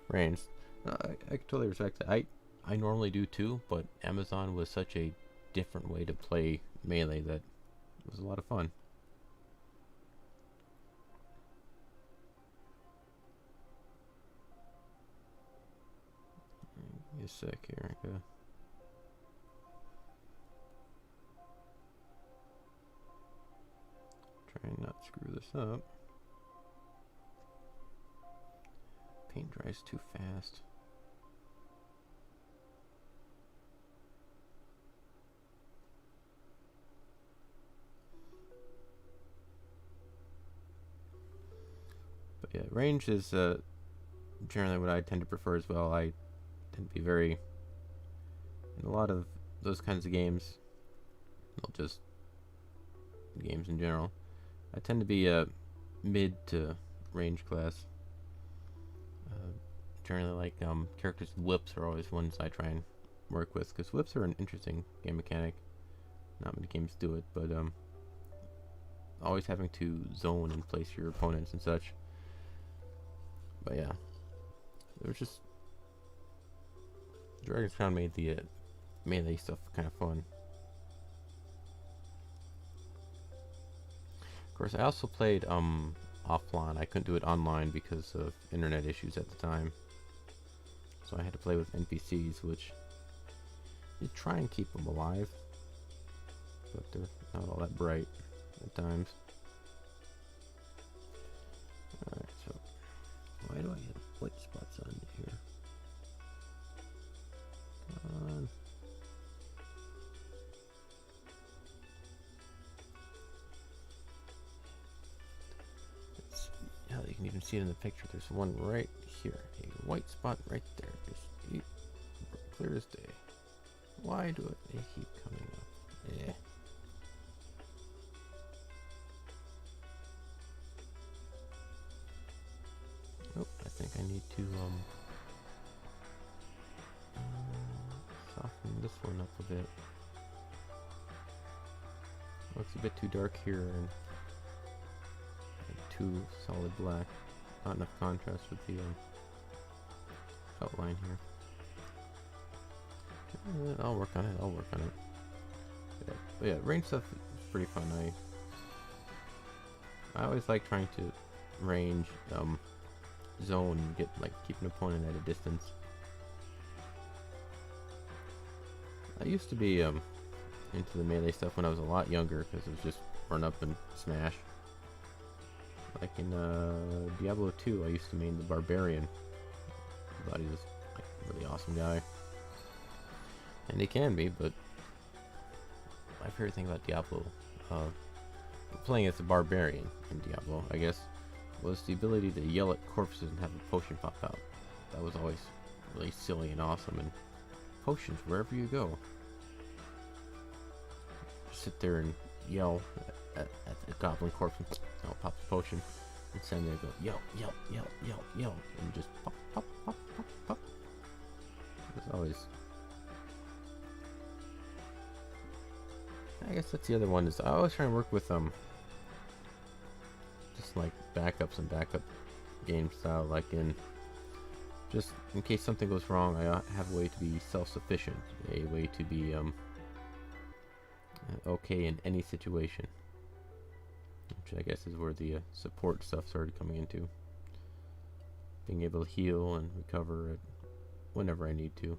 Speaker 1: Range, I totally respect that. I normally do too, but Amazon was such a different way to play melee that it was a lot of fun. Give me a sec here. Okay. Try and not screw this up. Paint dries too fast. But yeah, range is generally what I tend to prefer as well. I tend to be very, in a lot of those kinds of games, well, just games in general, I tend to be a mid to range class. Generally like characters with whips are always ones I try and work with, because whips are an interesting game mechanic. Not many games do it, but always having to zone and place your opponents and such. But yeah, it was just Dragon's Crown made the melee stuff kind of fun. Of course, I also played offline. I couldn't do it online because of internet issues at the time, so I had to play with NPCs, which you try and keep them alive, but they're not all that bright at times. Alright, so why do I have white spots on here? Come on. Hell, you can even see it in the picture. There's one right here. A white spot right there. Just clear as day. Why do they keep coming up? Yeah. Oh, I think I need to soften this one up a bit. Looks a bit too dark here and too solid black. Not enough contrast with the outline here. I'll work on it. I'll work on it. Yeah, but yeah, range stuff is pretty fun. I always like trying to range, zone, and keep an opponent at a distance. I used to be into the melee stuff when I was a lot younger because it was just run up and smash. Like in Diablo 2, I used to main the Barbarian. I thought he was like a really awesome guy. And he can be, but my favorite thing about Diablo, playing as a Barbarian in Diablo, I guess, was the ability to yell at corpses and have a potion pop out. That was always really silly and awesome, and potions wherever you go. Just sit there and yell at the goblin corpse and pop the potion, and stand there and go yell, yell, yell, yell, yell, and just pop, pop, pop, pop, pop. It was always... I guess that's the other one, is I always try and work with just like backups and backup game style, like just in case something goes wrong, I have a way to be self-sufficient, a way to be okay in any situation, which I guess is where the support stuff started coming into, being able to heal and recover it whenever I need to.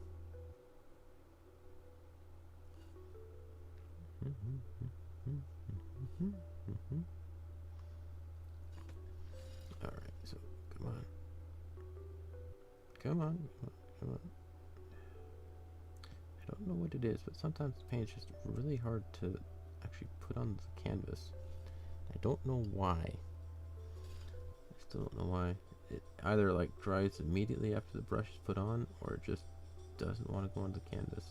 Speaker 1: Alright, so come on. Come on, come on. I don't know what it is, but sometimes the paint is just really hard to actually put on the canvas. I don't know why. I still don't know why. It either like dries immediately after the brush is put on, or it just doesn't want to go on the canvas.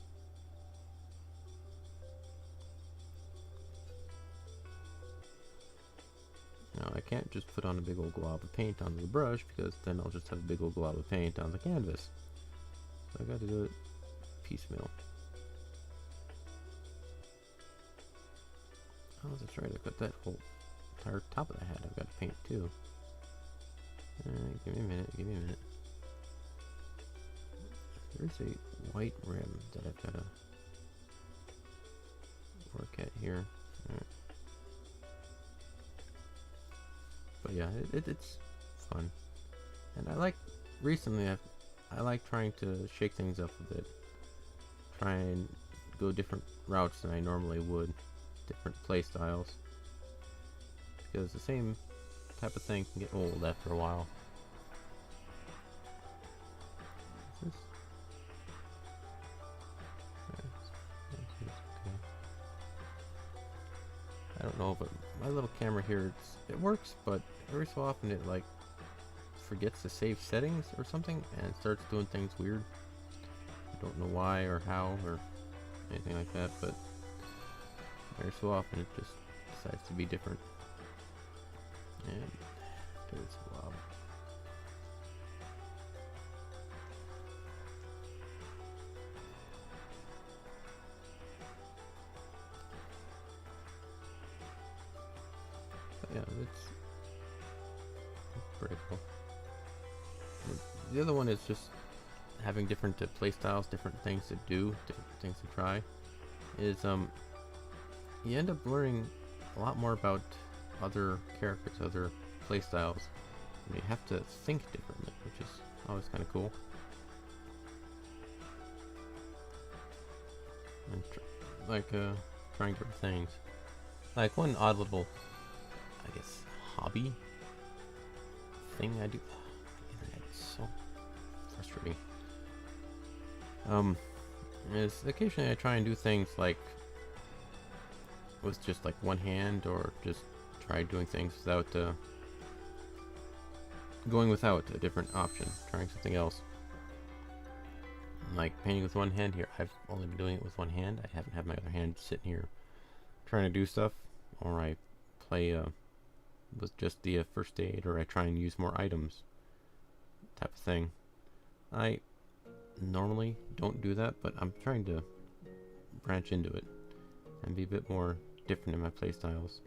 Speaker 1: Now I can't just put on a big old glob of paint onto the brush, because then I'll just have a big old glob of paint on the canvas. So I got to do it piecemeal. Oh, that's right, I've got that whole entire top of the hat I've got to paint too. Give me a minute, give me a minute. There's a white rim that I've got to work at here. Alright. But yeah, it's fun. And I like, recently I like trying to shake things up a bit. Try and go different routes than I normally would. Different play styles. Because the same type of thing can get old after a while. Is this? Okay. I don't know, but my little camera here, it works, but every so often it like forgets to save settings or something and starts doing things weird. I don't know why or how or anything like that, but every so often it just decides to be different. And it's wild. But yeah, it's pretty cool. The other one is just having different play styles, different things to do, different things to try. Is you end up learning a lot more about other characters, other play styles, and you have to think differently, which is always kind of cool. And trying different things. Like one odd little, I guess, hobby thing I do. Internet's so frustrating. Is occasionally I try and do things like with just like one hand, or just try doing things without going without a different option, trying something else. Like painting with one hand here, I've only been doing it with one hand. I haven't had my other hand sitting here trying to do stuff, or I play with just the first aid, or I try and use more items type of thing. I normally don't do that, but I'm trying to branch into it and be a bit more different in my playstyles.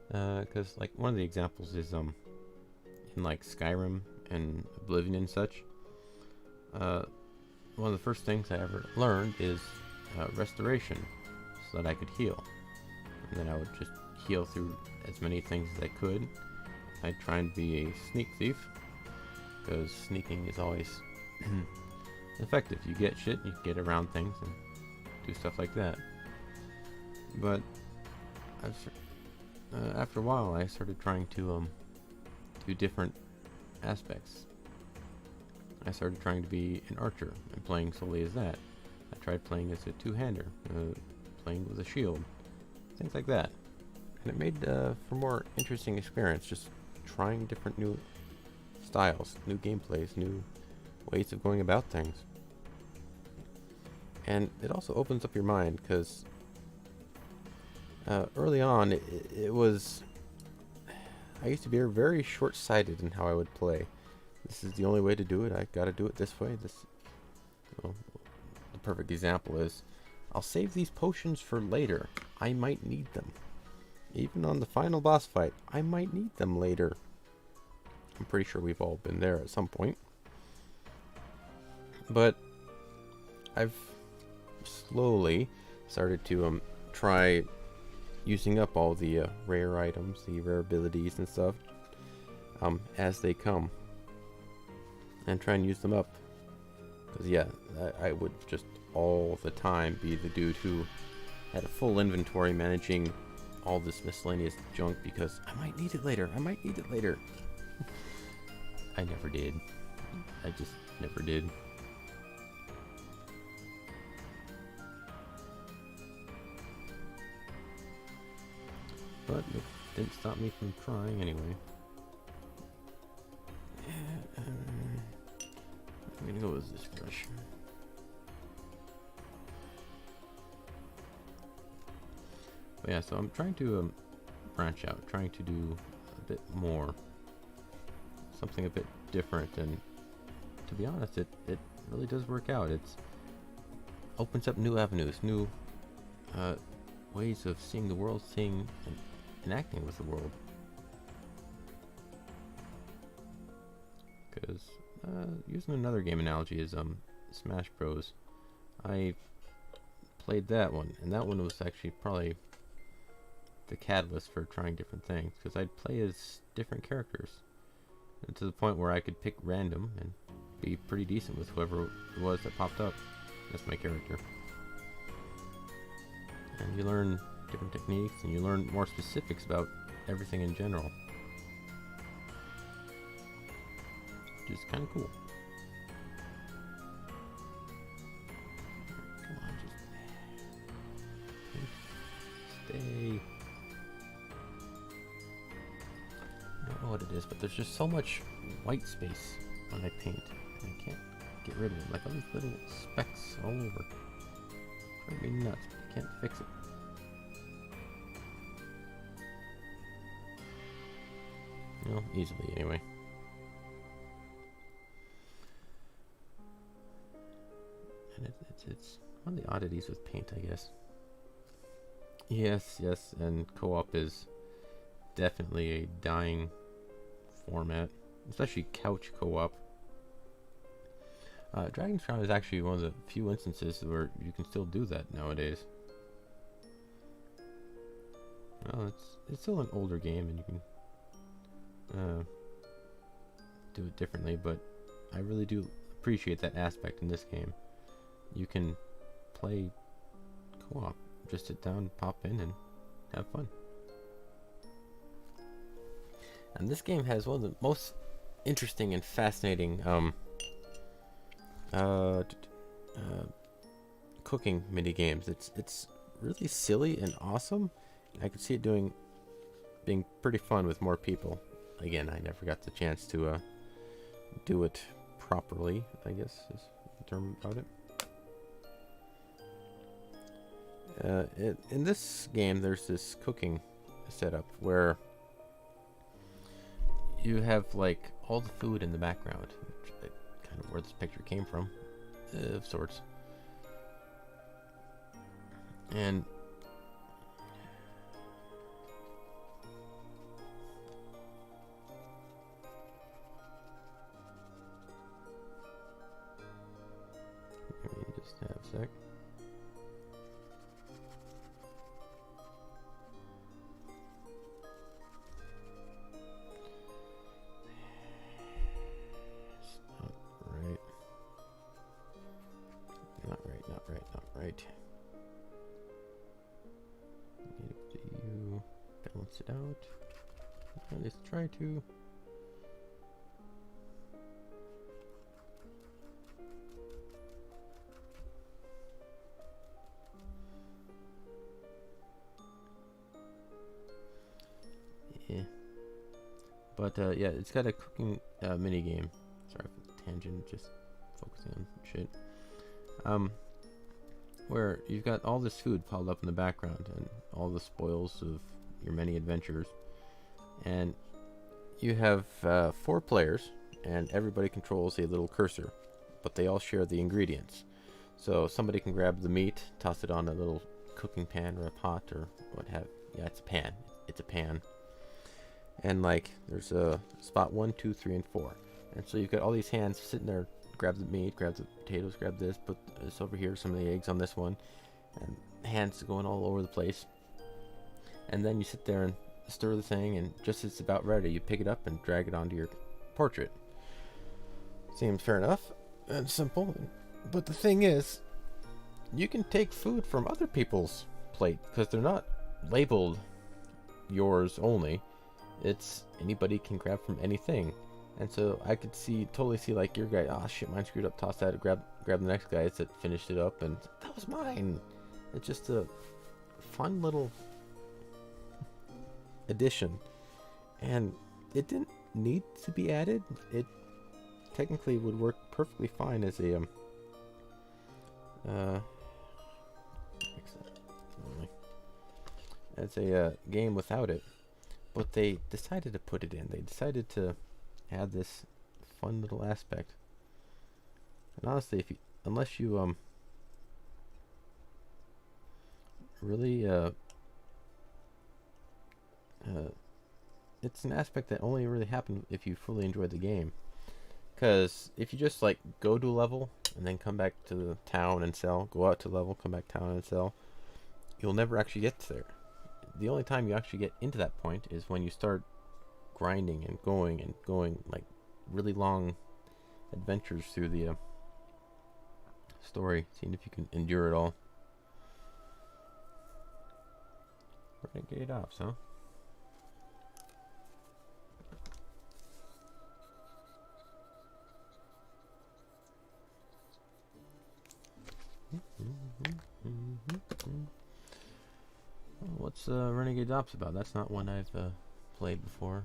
Speaker 1: Because like one of the examples is in like Skyrim and Oblivion and such. one of the first things I ever learned is restoration, so that I could heal. And then I would just heal through as many things as I could. I'd try and be a sneak thief, because sneaking is always effective. You get shit, you get around things, and do stuff like that. But after a while, I started trying to do different aspects. I started trying to be an archer and playing solely as that. I tried playing as a two-hander, playing with a shield, things like that. And it made for more interesting experience, just trying different new styles, new gameplays, new ways of going about things. And it also opens up your mind, because early on, it was... I used to be very short-sighted in how I would play. This is the only way to do it. I gotta do it this way. Well, the perfect example is, I'll save these potions for later. I might need them. Even on the final boss fight, I might need them later. I'm pretty sure we've all been there at some point. But I've slowly started to try using up all the rare items, the rare abilities and stuff, as they come, and try and use them up. Because yeah, I would just all the time be the dude who had a full inventory managing all this miscellaneous junk, because I might need it later. I might need it later. I never did. I just never did. But it didn't stop me from trying anyway. I'm gonna go with this brush. But yeah, so I'm trying to branch out, trying to do a bit more, something a bit different, and to be honest, it really does work out. It opens up new avenues, new ways of seeing the world, seeing and interacting with the world. Because using another game analogy is Smash Bros. I played that one, and that one was actually probably the catalyst for trying different things, because I'd play as different characters, and to the point where I could pick random and be pretty decent with whoever it was that popped up as my character. And you learn different techniques, and you learn more specifics about everything in general, which is kind of cool. Come on, just stay. I don't know what it is, but there's just so much white space when I paint, and I can't get rid of it. Like all these little specks all over. Drive me nuts, but I can't fix it. You know, easily anyway. And it's one of the oddities with paint, I guess. Yes, and co-op is definitely a dying format, especially couch co-op. Dragon's Crown is actually one of the few instances where you can still do that nowadays. Well, it's still an older game, and you can do it differently, but I really do appreciate that aspect in this game. You can play co-op, just sit down, pop in, and have fun. And this game has one of the most interesting and fascinating cooking mini games. It's really silly and awesome. I could see it being pretty fun with more people. Again, I never got the chance to do it properly, I guess is the term about it. In this game, there's this cooking setup where you have like all the food in the background, which kind of where this picture came from, of sorts. And Just have a sec. Not right. Need to you balance it out. At least try to. Yeah. But yeah, it's got a cooking mini game. Sorry for the tangent, just focusing on shit. Where you've got all this food piled up in the background and all the spoils of your many adventures, and you have 4 players, and everybody controls a little cursor, but they all share the ingredients. So somebody can grab the meat, toss it on a little cooking pan or a pot or what have. Yeah, it's a pan. It's a pan. And like, there's a spot 1, 2, 3, and 4, and so you've got all these hands sitting there. Grab the meat, grab the potatoes, grab this, put this over here, some of the eggs on this one, and hands going all over the place. And then you sit there and stir the thing, and just as it's about ready, you pick it up and drag it onto your portrait. Seems fair enough and simple, but the thing is, you can take food from other people's plate, because they're not labeled yours only. It's anybody can grab from anything. And so I could totally see like your guy, oh shit, mine screwed up, toss that, grab the next guy's that finished it up, and that was mine. It's just a fun little addition. And it didn't need to be added. It technically would work perfectly fine as a game without it. But they decided to put it in. They decided to add this fun little aspect. And honestly, unless you really it's an aspect that only really happens if you fully enjoy the game. Because if you just like go to a level and then come back to the town and sell, go out to level, come back town and sell, you'll never actually get there. The only time you actually get into that point is when you start grinding and going like really long adventures through the story, seeing if you can endure it all. Renegade Ops, huh? What's Renegade Ops about? That's not one I've played before.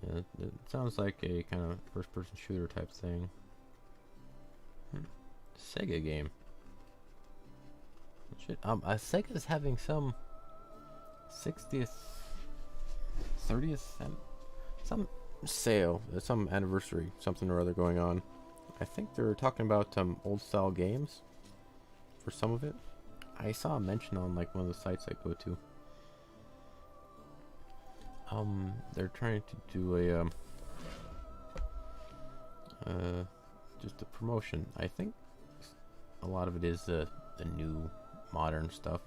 Speaker 1: Yeah, it sounds like a kind of first-person shooter type thing. Sega game. Shit. Sega's having some 60th, 30th, some sale, some anniversary, something or other going on. I think they're talking about old-style games for some of it. I saw a mention on like one of the sites I go to. They're trying to do a just a promotion. I think a lot of it is the new modern stuff,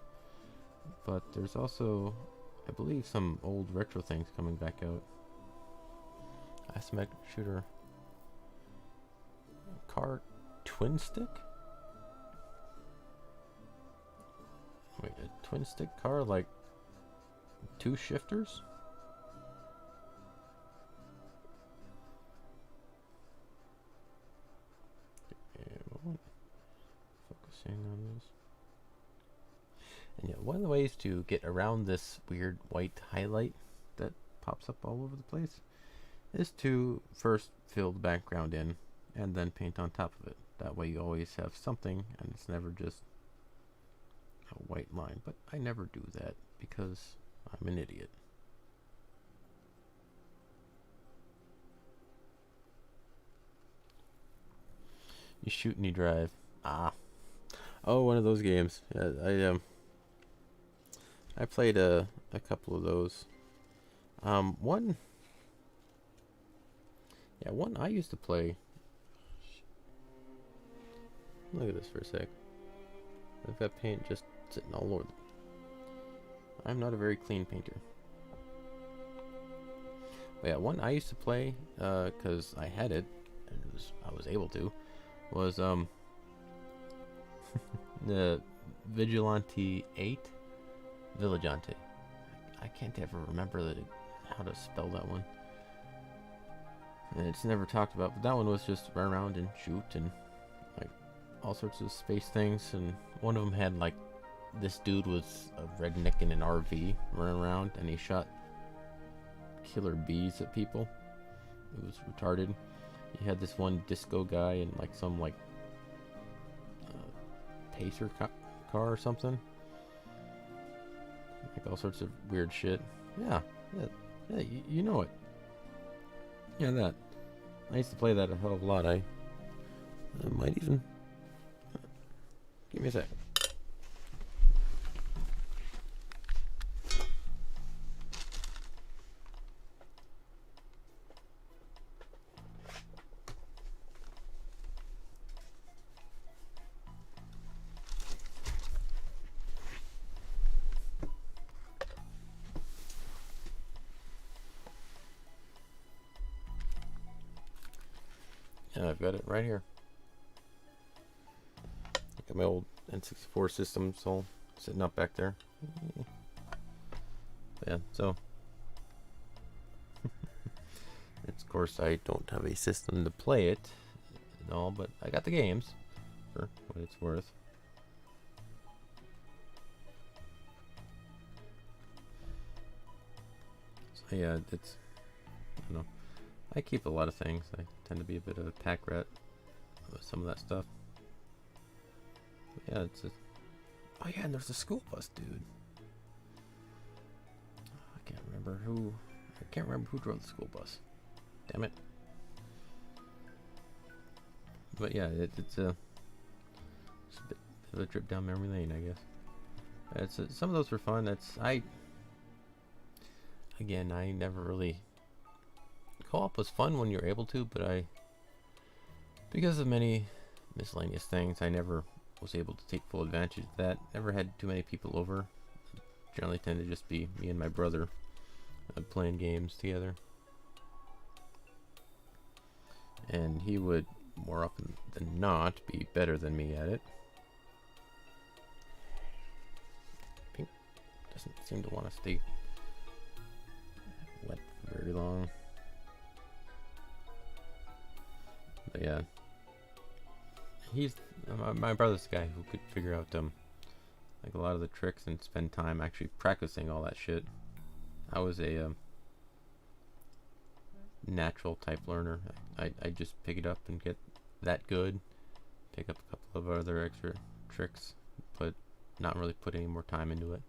Speaker 1: but there's also, I believe, some old retro things coming back out. Asymmetric shooter. Car twin stick? Wait, a twin stick car, like 2 shifters? Focusing on this. And yeah, one of the ways to get around this weird white highlight that pops up all over the place is to first fill the background in and then paint on top of it. That way you always have something and it's never just a white line. But I never do that because I'm an idiot. You shoot and you drive. Oh, one of those games. Yeah, I played a couple of those. One, yeah, one I used to play. Look at this for a sec. I've got paint just sitting all over. I'm not a very clean painter. But yeah, one I used to play, cause I had it, and I was able to, was the Vigilante 8, Vigilante. I can't ever remember how to spell that one. And it's never talked about, but that one was just run around and shoot and like all sorts of space things. And one of them had like this dude was a redneck in an RV running around, and he shot killer bees at people. It was retarded. He had this one disco guy and like some like pacer car or something. Like all sorts of weird shit. Yeah, you know it. Yeah, that. I used to play that a hell of a lot. I might even... Give me a sec. Yeah, I've got it right here. Got my old N64 system, so sitting up back there. But yeah, so it's, of course, I don't have a system to play it and all, but I got the games for what it's worth. So yeah, it's, I don't know. I keep a lot of things. I tend to be a bit of a pack rat with some of that stuff. But yeah, it's a... Oh yeah, and there's the school bus dude. I can't remember who drove the school bus. Damn it. But yeah, it's a bit of a trip down memory lane, I guess. Some of those were fun. Again, I never really... Co-op was fun when you're able to, but because of many miscellaneous things, I never was able to take full advantage of that. Never had too many people over. Generally tend to just be me and my brother playing games together. And he would, more often than not, be better than me at it. Pink doesn't seem to want to stay wet for very long. But yeah, he's my brother's the guy who could figure out like a lot of the tricks and spend time actually practicing all that shit. I was a natural type learner. I just pick it up and get that good. Pick up a couple of other extra tricks, but not really put any more time into it.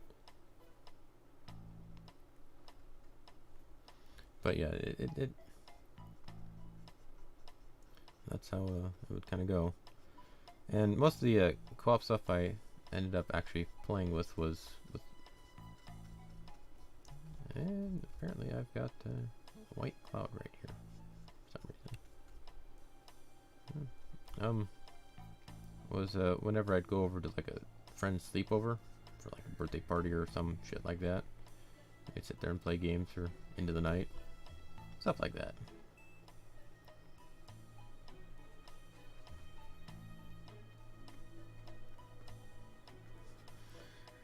Speaker 1: But yeah, it that's how it would kind of go. And most of the co-op stuff I ended up actually playing with was with... And apparently I've got a white cloud right here for some reason. Was whenever I'd go over to like a friend's sleepover for like a birthday party or some shit like that, I'd sit there and play games for into the night. Stuff like that.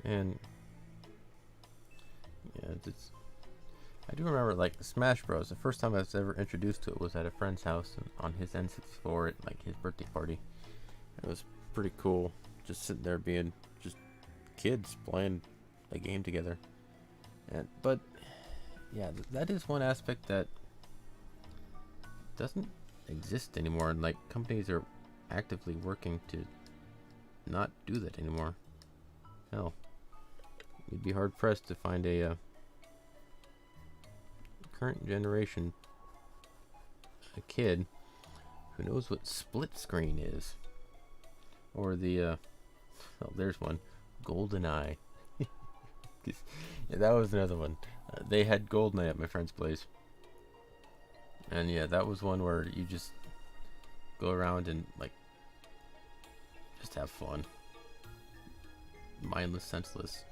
Speaker 1: And yeah, I do remember like Smash Bros. The first time I was ever introduced to it was at a friend's house and on his N64 at like his birthday party. It was pretty cool, just sitting there being just kids playing a game together. But yeah, that is one aspect that doesn't exist anymore, and like companies are actively working to not do that anymore. Hell, you'd be hard pressed to find a current generation kid who knows what split screen is, or the oh, there's one, GoldenEye. Yeah, that was another one. They had Goldeneye at my friend's place. And yeah, that was one where you just go around and like just have fun. Mindless, senseless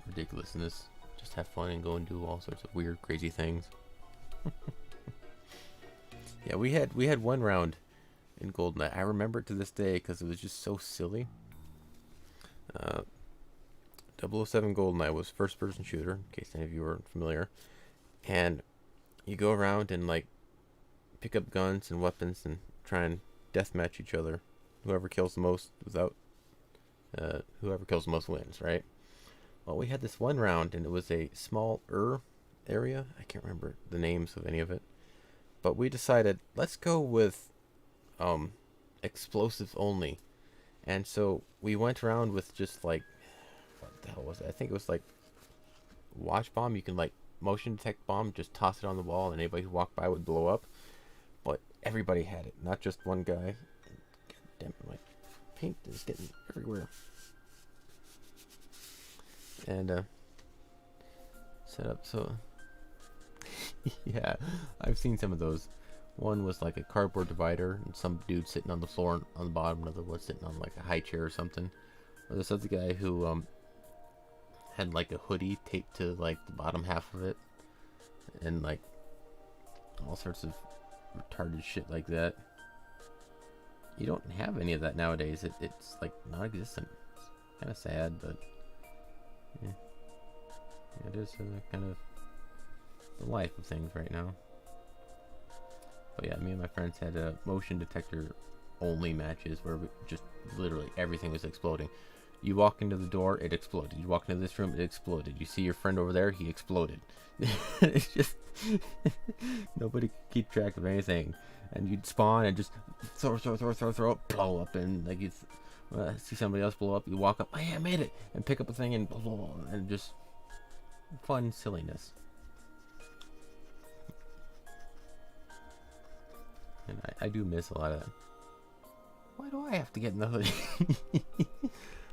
Speaker 1: ridiculousness. Just have fun and go and do all sorts of weird, crazy things. Yeah, we had one round in GoldenEye. I remember it to this day because it was just so silly. 007 GoldenEye was first-person shooter, in case any of you are familiar. And you go around and like pick up guns and weapons and try and deathmatch each other. Whoever kills the most whoever kills the most wins, right? Well, we had this one round, and it was a small area. I can't remember the names of any of it, but we decided let's go with explosives only, and so we went around with just like, what the hell was it? I think it was like watch bomb. You can like motion detect bomb, just toss it on the wall, and anybody who walked by would blow up. But everybody had it, not just one guy. God damn it, my paint is getting everywhere. And set up so yeah, I've seen some of those. One was like a cardboard divider and some dude sitting on the floor on the bottom, another was sitting on like a high chair or something. Or this other guy who had like a hoodie taped to like the bottom half of it, and like all sorts of retarded shit like that. You don't have any of that nowadays. It's like non-existent. It's kind of sad, but yeah, it is kind of the life of things right now. But yeah, me and my friends had motion detector only matches where we just literally everything was exploding. You walk into the door, it exploded. You walk into this room, it exploded. You see your friend over there, he exploded. It's just nobody could keep track of anything. And you'd spawn and just throw, blow up, and like you see somebody else blow up, you walk up, hey, I made it, and pick up a thing and blow, and just fun silliness. And I do miss a lot of that. Why do I have to get in the hoodie?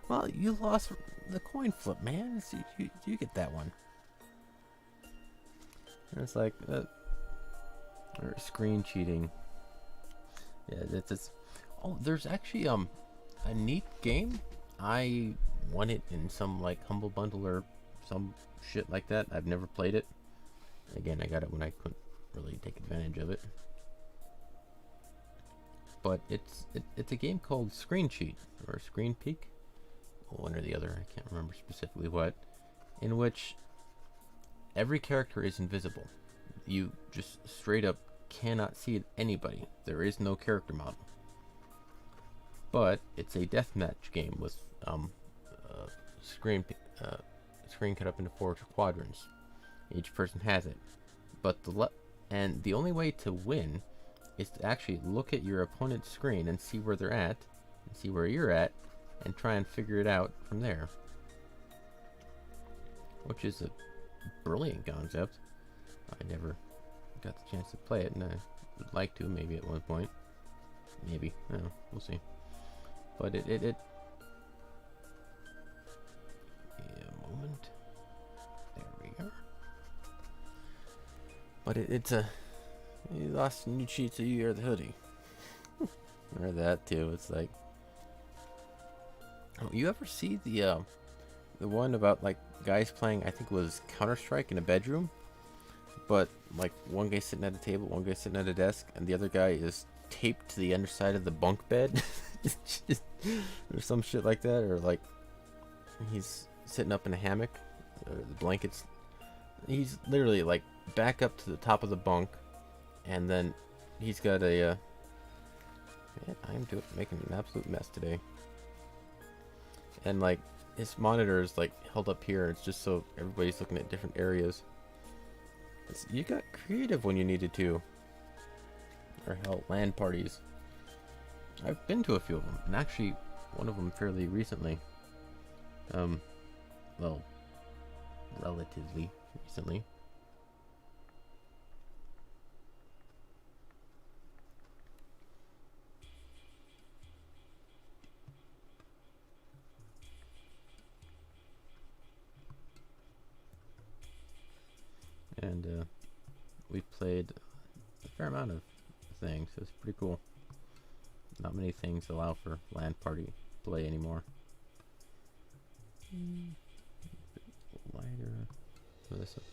Speaker 1: Well, you lost the coin flip, man. So you get that one. And it's like or screen cheating. Yeah, it's oh, there's actually a neat game. I won it in some like Humble Bundle or some shit like that. I've never played it. Again, I got it when I couldn't really take advantage of it. But it's a game called Screen Cheat or Screen Peek, one or the other. I can't remember specifically what. In which every character is invisible. You just straight up cannot see anybody. There is no character model. But it's a deathmatch game with screen cut up into 4 quadrants. Each person has it. But the only way to win is to actually look at your opponent's screen and see where they're at, and see where you're at, and try and figure it out from there. Which is a brilliant concept. I never got the chance to play it, and I would like to, maybe at one point. Maybe. I don't know. We'll see. But it yeah, a moment. There we are. But it's a... You lost some new cheats, so you wear the hoodie. Or that too. It's like, oh, you ever see the one about like guys playing? I think it was Counter-Strike in a bedroom, but like one guy sitting at a table, one guy sitting at a desk, and the other guy is taped to the underside of the bunk bed, or some shit like that, or like he's sitting up in a hammock, or the blankets. He's literally like back up to the top of the bunk. And then he's got a man, I'm making an absolute mess today. And like his monitor is like held up here. It's just so everybody's looking at different areas. You got creative when you needed to. Or hell, LAN parties. I've been to a few of them, and actually one of them fairly recently. Well, relatively recently. we've played a fair amount of things. It's pretty cool. Not many things allow for LAN party play anymore. Lighter. What is it?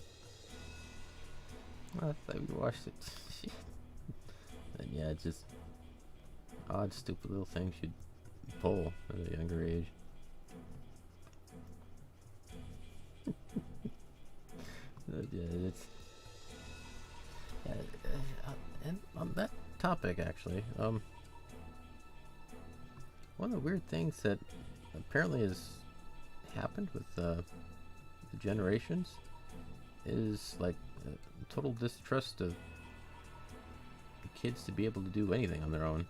Speaker 1: I thought we watched it. And yeah, it's just odd, stupid little things you'd pull at a younger age. Yeah, it's and on that topic, actually, one of the weird things that apparently has happened with the generations is like a total distrust of kids to be able to do anything on their own.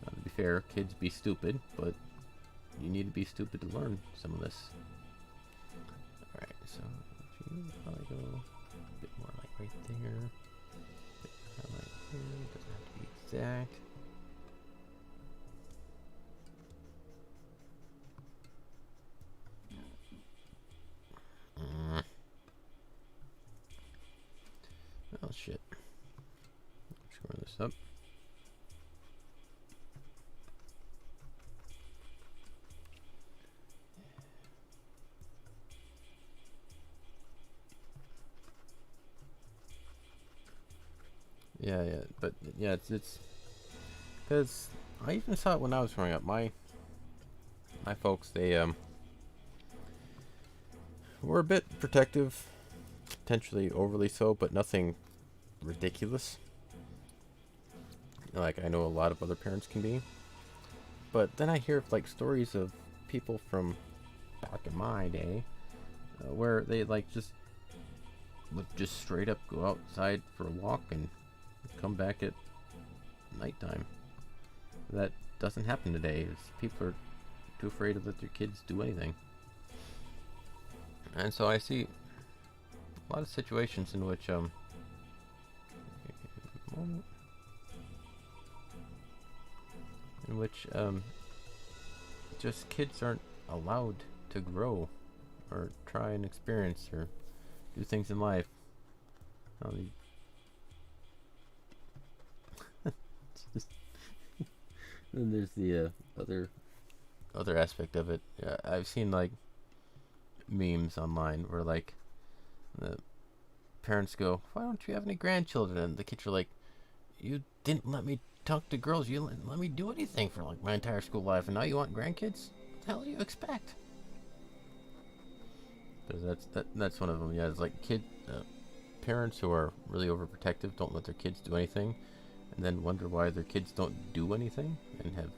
Speaker 1: To be fair, kids be stupid, but you need to be stupid to learn some of this. Alright, so probably go a bit more like right there. A bit more like here. Doesn't have to be exact. Oh shit. Screwing this up. Yeah, but yeah, it's because I even saw it when I was growing up. My folks, they were a bit protective, potentially overly so, but nothing ridiculous. Like I know a lot of other parents can be, but then I hear like stories of people from back in my day where they like just would just straight up go outside for a walk and come back at nighttime. That doesn't happen today. People are too afraid to let their kids do anything. And so I see a lot of situations in which just kids aren't allowed to grow or try and experience or do things in life. Then there's the other aspect of it. I've seen like memes online where like the parents go, "Why don't you have any grandchildren?" And the kids are like, "You didn't let me talk to girls. You didn't let me do anything for like my entire school life, and now you want grandkids? What the hell do you expect?" Because that's one of them. Yeah, it's like parents who are really overprotective don't let their kids do anything, and then wonder why their kids don't do anything and have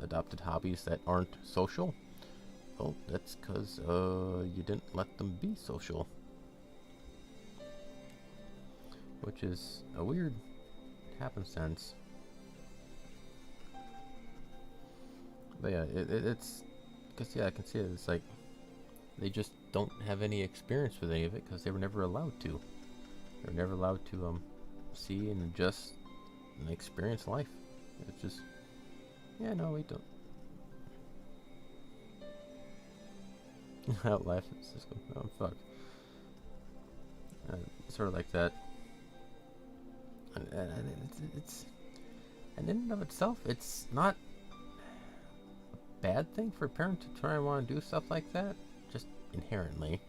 Speaker 1: adopted hobbies that aren't social. Well, that's because you didn't let them be social, which is a weird happenstance. But yeah, it's because yeah, I can see it. It's like they just don't have any experience with any of it because they were never allowed to. They were never allowed to see and adjust and experience life. It's just, yeah, no, we don't. Out laugh at Cisco. Oh fuck. Sort of like that. And it's and in and of itself, it's not a bad thing for a parent to try and want to do stuff like that, just inherently,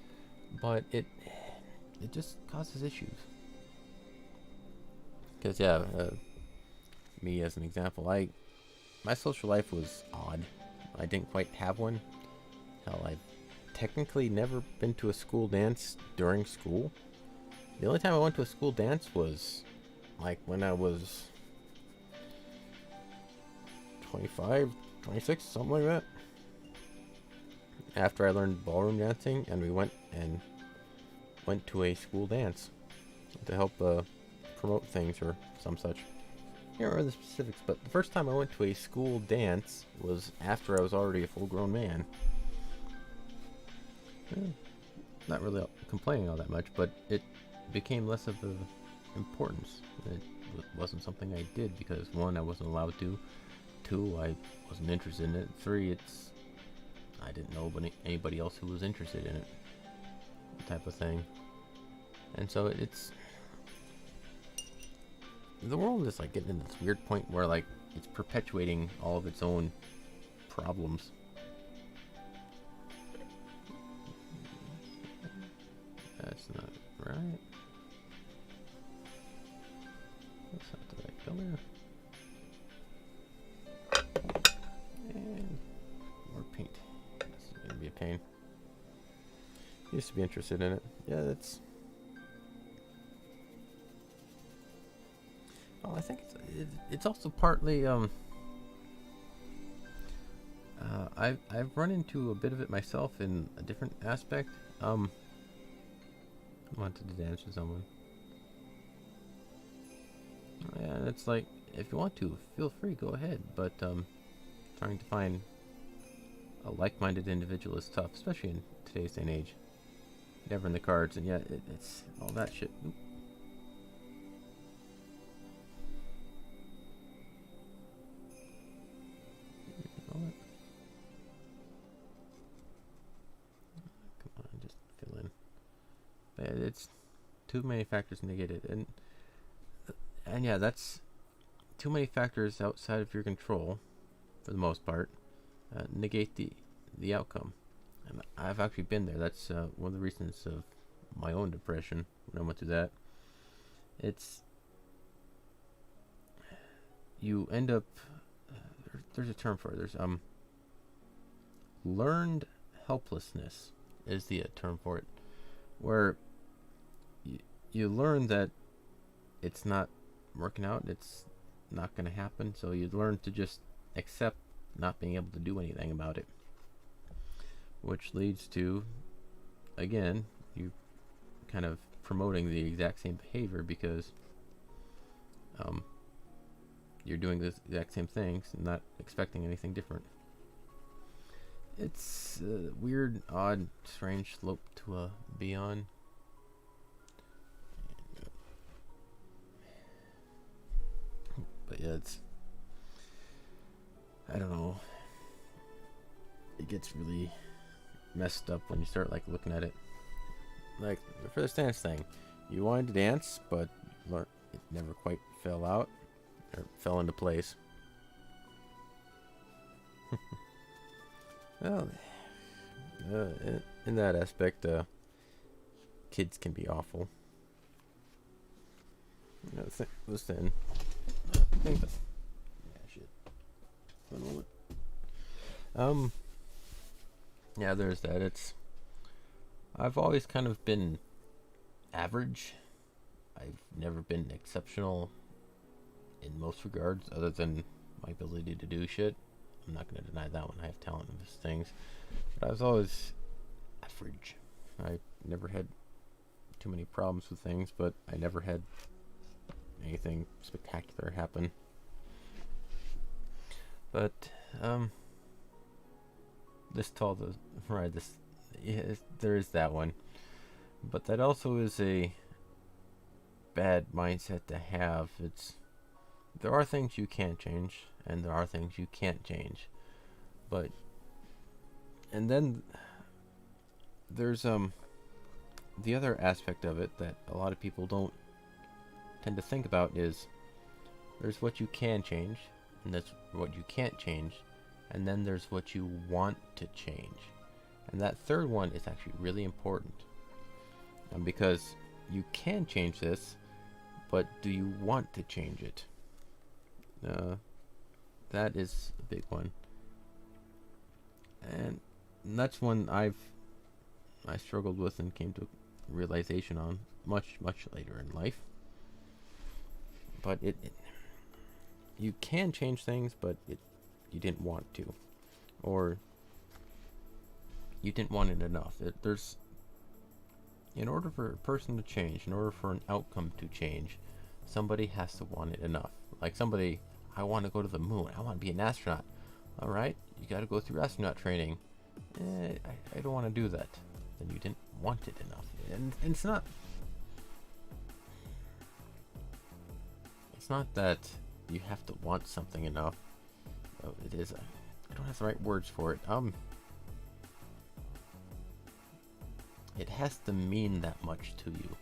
Speaker 1: but it just causes issues. Because yeah, me as an example, my social life was odd. I didn't quite have one. Hell, I've technically never been to a school dance during school. The only time I went to a school dance was like when I was 25, 26, something like that. After I learned ballroom dancing, and we went to a school dance to help promote things or some such. I can't remember the specifics, but the first time I went to a school dance was after I was already a full-grown man. Not really complaining all that much, but it became less of an importance. It wasn't something I did because 1, I wasn't allowed to. 2, I wasn't interested in it. 3, I didn't know anybody else who was interested in it, type of thing. And so the world is like getting to this weird point where like it's perpetuating all of its own problems. That's not right. That's not the right color. And more paint. This is gonna be a pain. Used to be interested in it. Yeah, that's. Well, I think it's also partly I've run into a bit of it myself in a different aspect. I wanted to dance with someone. Yeah, it's like if you want to, feel free, go ahead. But trying to find a like-minded individual is tough, especially in today's day and age. Never in the cards, and yet it's all that shit. Oop. Come on, just fill in. But it's too many factors negate it, and yeah, that's too many factors outside of your control, for the most part, negate the outcome. And I've actually been there. That's one of the reasons of my own depression when I went through that. It's you end up there's a term for it. There's learned helplessness is the term for it, where you learn that it's not working out, it's not going to happen, so you learn to just accept not being able to do anything about it, which leads to, again, you kind of promoting the exact same behavior because you're doing the exact same things and not expecting anything different. It's a weird, odd, strange slope to be on. But yeah, it's, I don't know, it gets really messed up when you start like looking at it. Like for this dance thing, you wanted to dance, but it never quite fell out or fell into place. Well, in that aspect, kids can be awful. Listen, I think that, yeah, shit. One moment. Yeah, there's that. I've always kind of been average. I've never been exceptional in most regards, other than my ability to do shit. I'm not going to deny that one. I have talent in those things. But I was always average. I never had too many problems with things, but I never had anything spectacular happen. But, there is that one. But that also is a bad mindset to have. There are things you can change, and there are things you can't change. And then there's the other aspect of it that a lot of people don't tend to think about is there's what you can change, and that's what you can't change, and then there's what you want to change. And that third one is actually really important, because you can change this, but do you want to change it? That is a big one, and that's one I struggled with and came to realization on much later in life. But you can change things, but you didn't want to, or you didn't want it enough. In order for a person to change, in order for an outcome to change, somebody has to want it enough. Like somebody, I want to go to the moon. I want to be an astronaut. All right, you got to go through astronaut training. I don't want to do that. Then you didn't want it enough. And it's not that you have to want something enough. It is. I don't have the right words for it. It has to mean that much to you.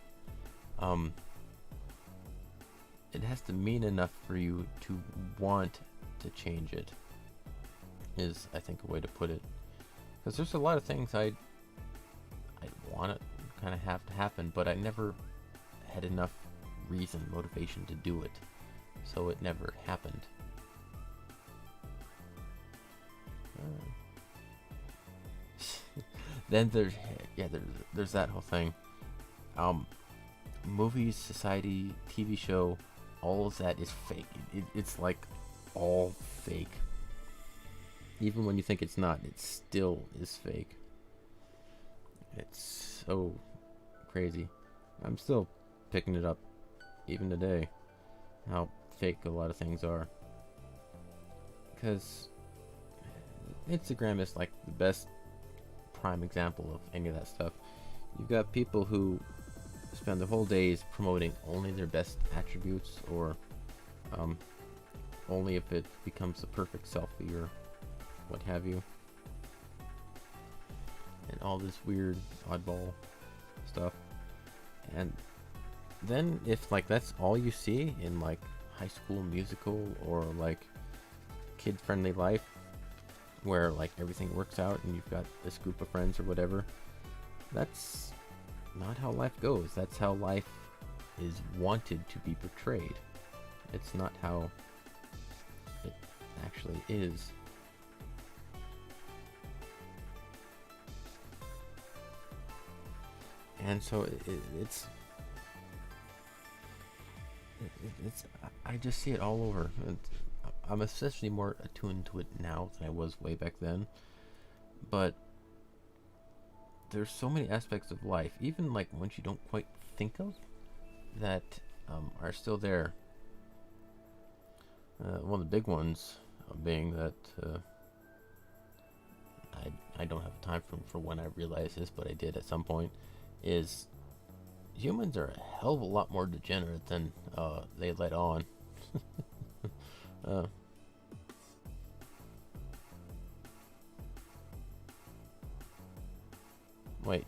Speaker 1: it has to mean enough for you to want to change it, is I think a way to put it. Because there's a lot of things I want to kind of have to happen, but I never had enough motivation to do it, so it never happened. Then there's that whole thing. Movies, society, TV show, all of that is fake. It's like all fake. Even when you think it's not, it still is fake. It's so crazy. I'm still picking it up even today, how fake a lot of things are. Because Instagram is like the best prime example of any of that stuff. You've got people who spend their whole days promoting only their best attributes, or only if it becomes the perfect selfie or what have you, and all this weird oddball stuff. And then if like that's all you see in like High School Musical or like Kid Friendly Life, where like everything works out and you've got this group of friends or whatever, that's not how life goes. That's how life is wanted to be portrayed. It's not how it actually is. And so it's I just see it all over. I'm especially more attuned to it now than I was way back then. But there's so many aspects of life, even like ones you don't quite think of, that are still there. One of the big ones being that I don't have time for when I realized this, but I did at some point, is humans are a hell of a lot more degenerate than they let on. Wait.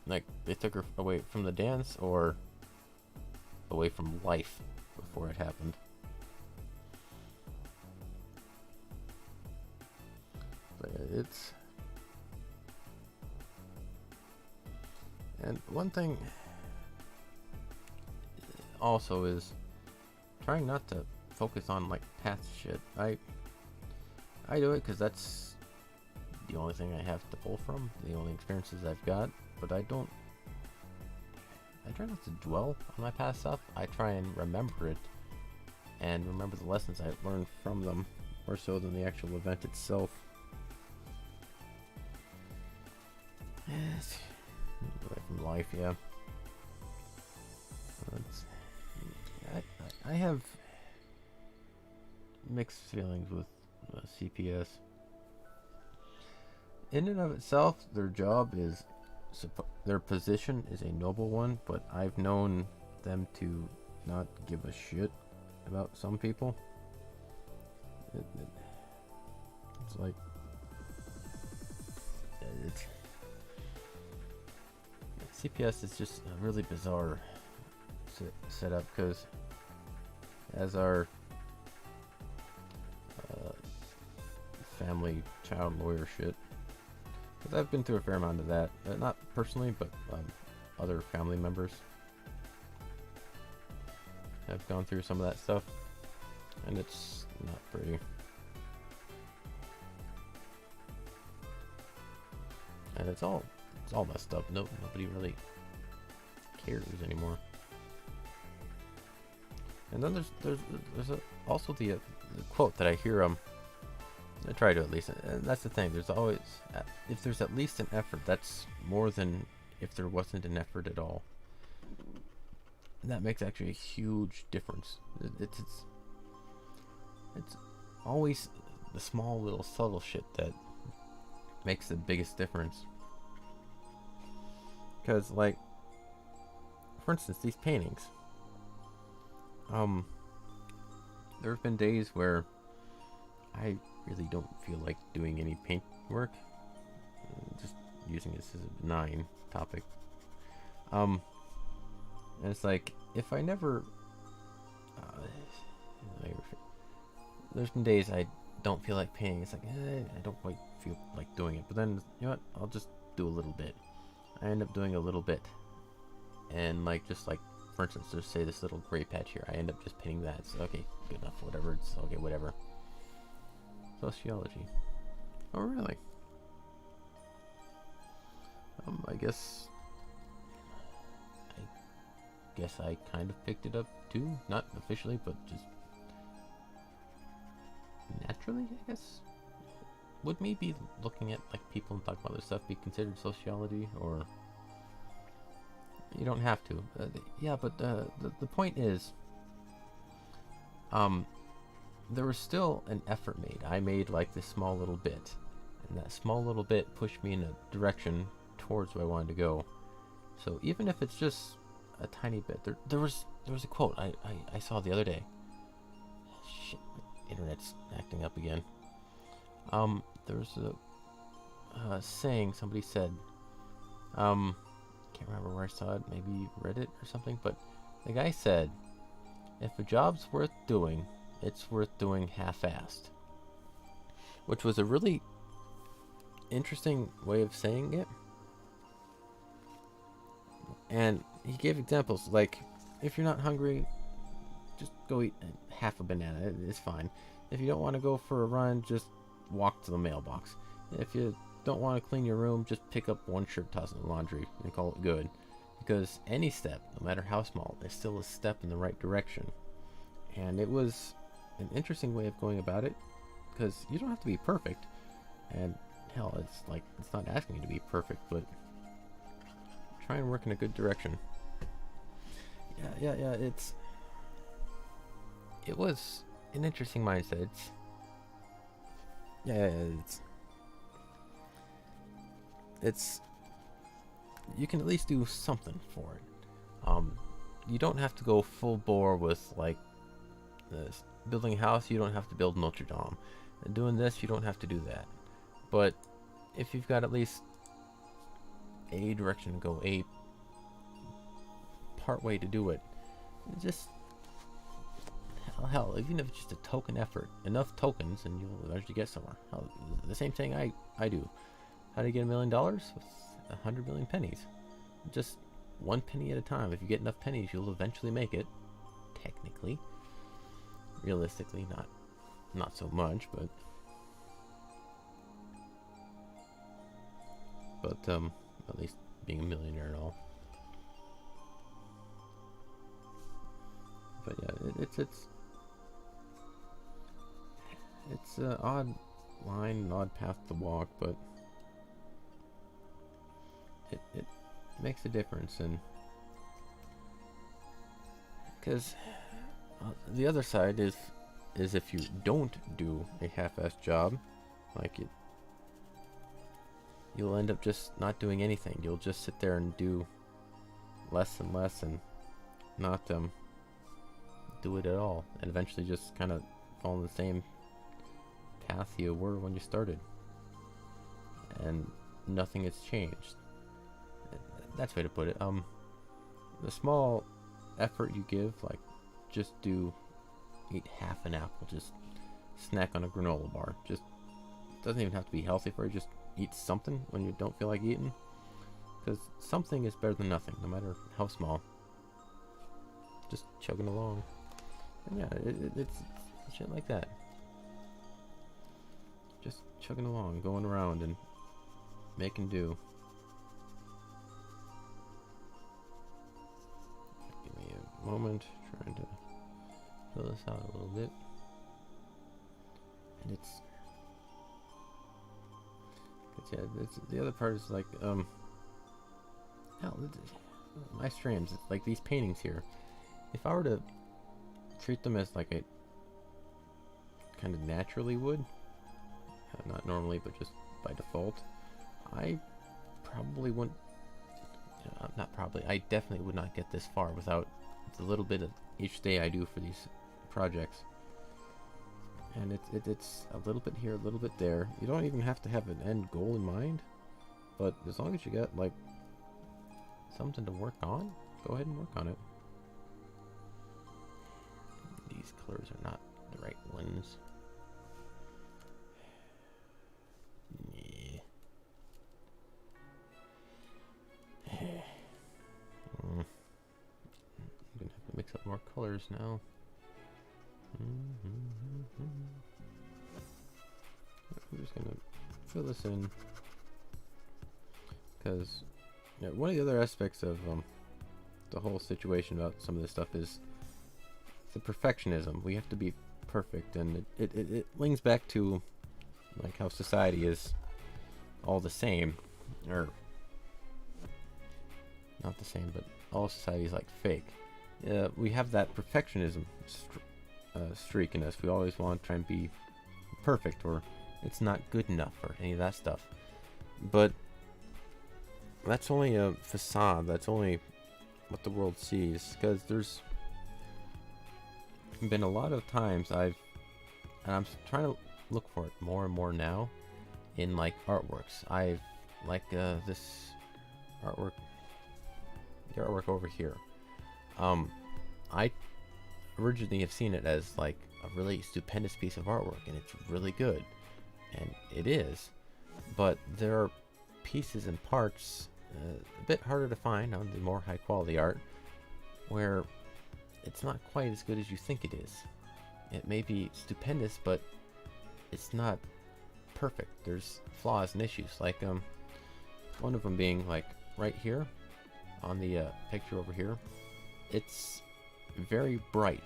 Speaker 1: Like, they took her away from the dance, or away from life before it happened? But it's... And one thing also is trying not to focus on like past shit. I do it because that's the only thing I have to pull from, the only experiences I've got. But I try not to dwell on my past stuff. I try and remember it and remember the lessons I learned from them, more so than the actual event itself. Away from life, yeah. I have mixed feelings with CPS. In and of itself, their job is, their position is a noble one, but I've known them to not give a shit about some people. It's like, CPS is just a really bizarre setup, because as our family child lawyer shit, because I've been through a fair amount of that, not personally, but other family members have gone through some of that stuff, and it's not pretty. And it's all messed up. Nobody really cares anymore. And then there's also the quote that I hear I try to, at least, and that's the thing. There's always, if there's at least an effort, that's more than if there wasn't an effort at all. And that makes actually a huge difference. It's always the small little subtle shit that makes the biggest difference. Because, like, for instance, these paintings. There have been days where I really don't feel like doing any paint work. Just using this as a benign topic. And it's like, if I never... there's been days I don't feel like painting. It's like, I don't quite feel like doing it. But then, you know what? I'll just do a little bit. I end up doing a little bit. And like, just like, for instance, just say this little gray patch here. I end up just painting that. It's okay, good enough, whatever. It's okay, whatever. Sociology. Oh, really? I guess I kind of picked it up too. Not officially, but just naturally, I guess. Would maybe looking at like people and talking about this stuff be considered sociology, or you don't have to? Yeah, but the point is, there was still an effort made. I made like this small little bit, and that small little bit pushed me in a direction towards where I wanted to go. So even if it's just a tiny bit, there was a quote I saw the other day. Shit, my internet's acting up again. There was a saying somebody said. Can't remember where I saw it. Maybe Reddit or something. But the guy said, "If a job's worth doing, it's worth doing half-assed," which was a really interesting way of saying it. And he gave examples like, if you're not hungry, just go eat half a banana. It's fine. If you don't want to go for a run, just walk to the mailbox. If you don't want to clean your room, just pick up one shirt, toss it in the laundry, and call it good. Because any step, no matter how small, is still a step in the right direction. And it was an interesting way of going about it, because you don't have to be perfect. And hell, it's like, it's not asking you to be perfect, but try and work in a good direction. Yeah, it was an interesting mindset. It's you can at least do something for it. You don't have to go full bore with like this. Building a house, you don't have to build Notre Dame. And doing this, you don't have to do that. But if you've got at least a direction to go, a part way to do it, just hell, even if it's just a token effort, enough tokens, and you'll eventually get somewhere. Hell, the same thing I do. How do you get $1 million? With 100 million pennies. Just one penny at a time. If you get enough pennies, you'll eventually make it. Technically, realistically, not so much, but at least being a millionaire and all. But yeah, it's an odd line, an odd path to walk, but it makes a difference. And because the other side is if you don't do a half-assed job, like it, you'll end up just not doing anything. You'll just sit there and do less and less, and not do it at all, and eventually just kind of fall in the same path you were when you started, and nothing has changed. That's the way to put it. The small effort you give, like just eat half an apple, just snack on a granola bar, just doesn't even have to be healthy for you, just eat something when you don't feel like eating, because something is better than nothing, no matter how small. Just chugging along. And yeah, it's shit like that. Just chugging along, going around and making do. Give me a moment, trying to fill this out a little bit. And it's the other part is like, hell, my streams, it's like these paintings here. If I were to treat them as like I kind of naturally would, not normally, but just by default, I probably wouldn't, not probably, I definitely would not get this far without the little bit of each day I do for these projects. And it's a little bit here, a little bit there. You don't even have to have an end goal in mind, but as long as you got like something to work on, go ahead and work on it. these colors are not the right ones. Yeah. I'm gonna have to mix up more colors now. I'm just gonna fill this in because one of the other aspects of the whole situation about some of this stuff is the perfectionism. We have to be perfect, and it links back to like how society is all the same, or not the same, but all society is like fake. We have that perfectionism streak in us. We always want to try and be perfect, or it's not good enough, or any of that stuff. But that's only a facade. That's only what the world sees, because there's been a lot of times and I'm trying to look for it more and more now in like artworks. I've like this artwork, the artwork over here. I originally have seen it as like a really stupendous piece of artwork, and it's really good, and it is, but there are pieces and parts a bit harder to find on the more high quality art where it's not quite as good as you think it is. It may be stupendous, but it's not perfect. There's flaws and issues, like one of them being like right here on the picture over here. It's very bright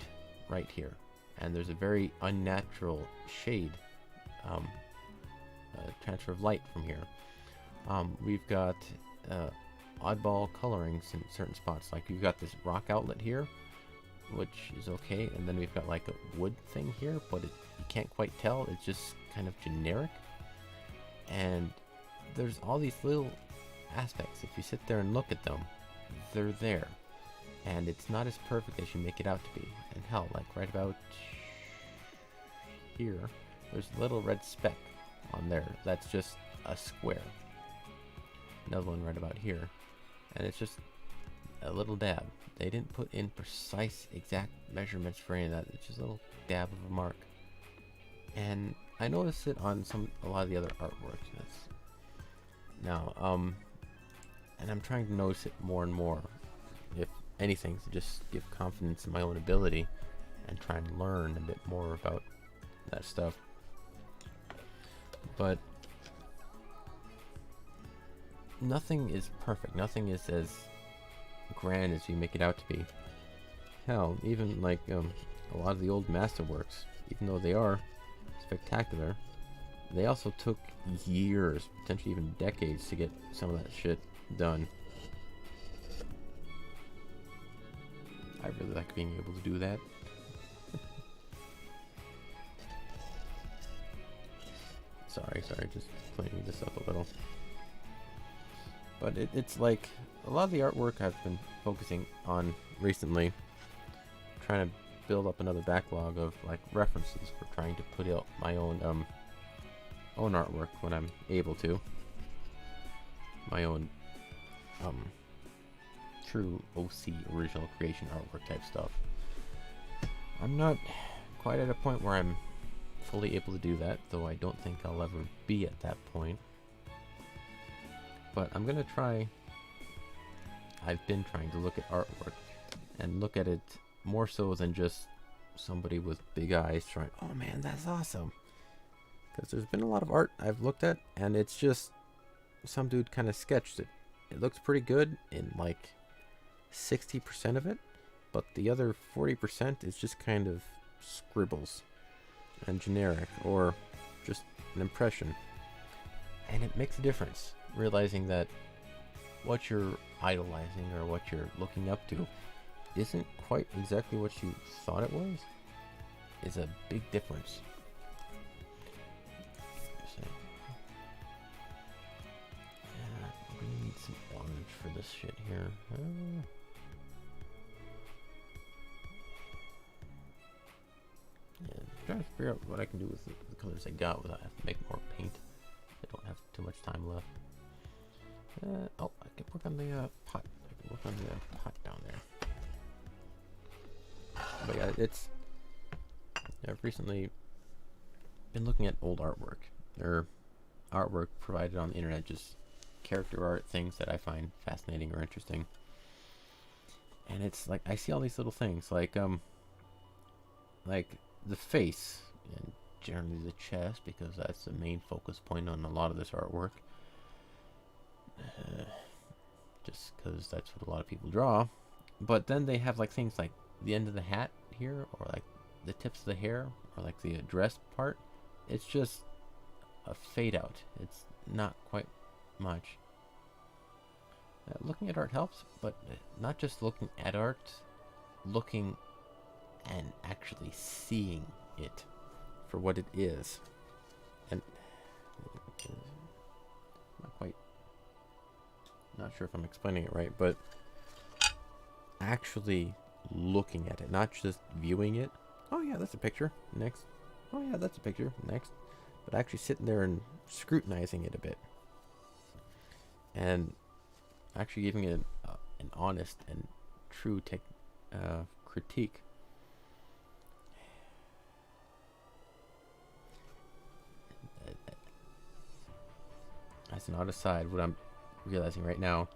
Speaker 1: right here, and there's a very unnatural shade transfer of light from here. We've got oddball colorings in certain spots, like you've got this rock outlet here, which is okay, and then we've got like a wood thing here, but you can't quite tell. It's just kind of generic, and there's all these little aspects. If you sit there and look at them, they're there, and it's not as perfect as you make it out to be. And hell, like right about here, there's a little red speck on there. That's just a square. Another one right about here, and it's just a little dab. They didn't put in precise exact measurements for any of that. It's just a little dab of a mark. And I noticed it on a lot of the other artworks. And I'm trying to notice it more and more, if anything, to just give confidence in my own ability and try and learn a bit more about that stuff. But nothing is perfect. Nothing is as grand as you make it out to be. Hell, even like a lot of the old masterworks, even though they are spectacular, they also took years, potentially even decades, to get some of that shit done. I really like being able to do that. sorry, just cleaning this up a little. But it's like a lot of the artwork I've been focusing on recently, trying to build up another backlog of like references for trying to put out my own artwork when I'm able to. My own true OC, original creation artwork type stuff. I'm not quite at a point where I'm fully able to do that, though I don't think I'll ever be at that point. But I'm gonna try. I've been trying to look at artwork and look at it more so than just somebody with big eyes trying, oh man, that's awesome. Because there's been a lot of art I've looked at, and it's just some dude kind of sketched it. It looks pretty good in like 60% of it, but the other 40% is just kind of scribbles and generic, or just an impression. And it makes a difference, realizing that what you're idolizing or what you're looking up to isn't quite exactly what you thought it was, is a big difference. We need some orange for this shit here. Yeah, trying to figure out what I can do with the colors I got without having to make more paint. I don't have too much time left. Oh, I can work on the pot. I can work on the pot down there. But yeah, it's I've recently been looking at old artwork, or artwork provided on the internet, just character art, things that I find fascinating or interesting. And it's like I see all these little things, like the face and generally the chest, because that's the main focus point on a lot of this artwork. Just because that's what a lot of people draw. But then they have like things like the end of the hat here, or like the tips of the hair, or like the dress part. It's just a fade out. It's not quite much. Looking at art helps, but not just looking at art, looking and actually seeing it for what it is. And not sure if I'm explaining it right, but actually looking at it, not just viewing it. Oh yeah, that's a picture. Next. Oh yeah, that's a picture. Next. But actually sitting there and scrutinizing it a bit. And actually giving it an honest and true critique. As an odd aside, what I'm realizing right now,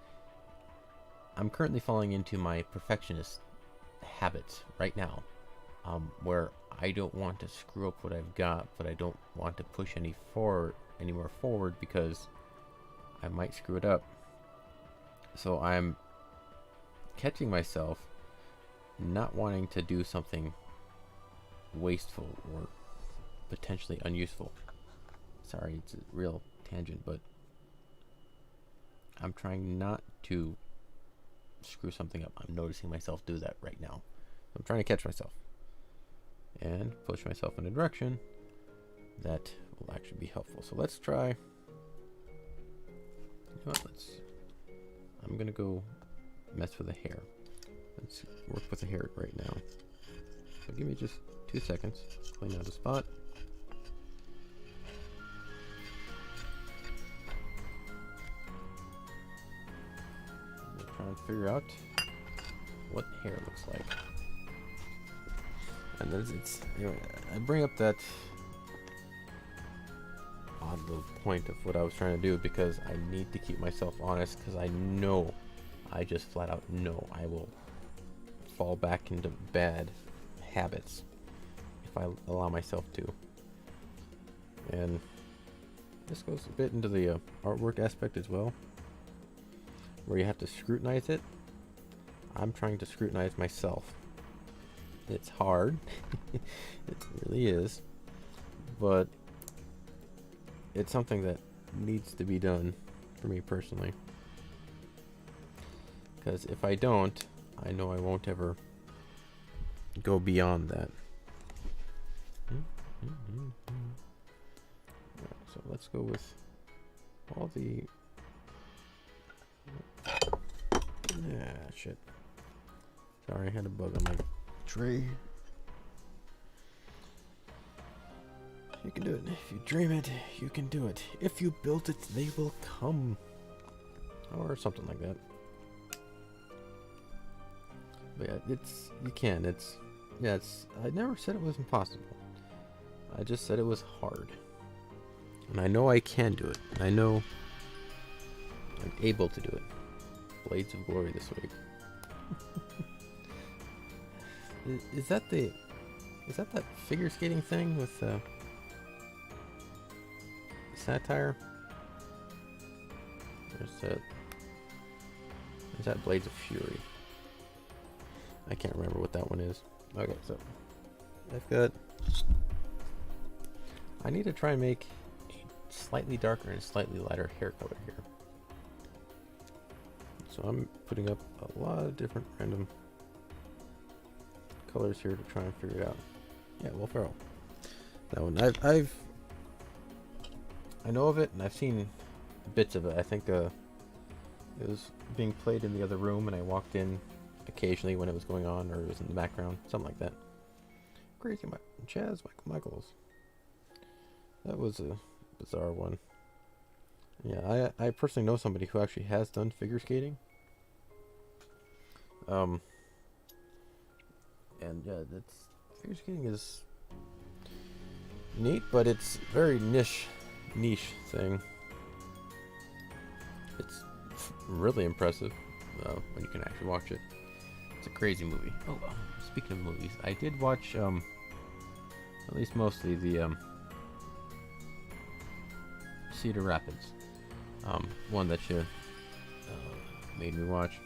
Speaker 1: I'm currently falling into my perfectionist habits right now, where I don't want to screw up what I've got, but I don't want to push any more forward because I might screw it up. So I'm catching myself not wanting to do something wasteful or potentially unuseful. Sorry, it's a real tangent, but I'm trying not to screw something up. I'm noticing myself do that right now. I'm trying to catch myself and push myself in a direction that will actually be helpful. So let's try. You know what? I'm gonna go mess with the hair. Let's work with the hair right now. So give me just 2 seconds. Clean out a spot. Trying to figure out what hair looks like. And then anyway, I bring up that odd little point of what I was trying to do because I need to keep myself honest, because I just flat out know I will fall back into bad habits if I allow myself to. And this goes a bit into the artwork aspect as well, where you have to scrutinize it. I'm trying to scrutinize myself. It's hard. It really is. But it's something that needs to be done for me personally. Because if I don't, I know I won't ever go beyond that. Right, so let's go with all the... shit. Sorry, I had a bug on my tray. You can do it. If you dream it, you can do it. If you build it, they will come. Or something like that. But yeah, you can. I never said it was impossible. I just said it was hard. And I know I can do it. And I know I'm able to do it. Blades of Glory this week. Is that that figure skating thing with satire? Is that Blades of Fury? I can't remember what that one is. Okay, so I need to try and make a slightly darker and slightly lighter hair color here. So I'm putting up a lot of different random colors here to try and figure it out. Yeah, Will Ferrell. That one I know of it, and I've seen bits of it. I think it was being played in the other room, and I walked in occasionally when it was going on, or it was in the background, something like that. Crazy Chaz Michaels. That was a bizarre one. Yeah, I personally know somebody who actually has done figure skating. And yeah, figure skating is neat, but it's very niche thing. It's really impressive when you can actually watch it. It's a crazy movie. Oh, speaking of movies, I did watch at least mostly the Cedar Rapids. One that you made me watch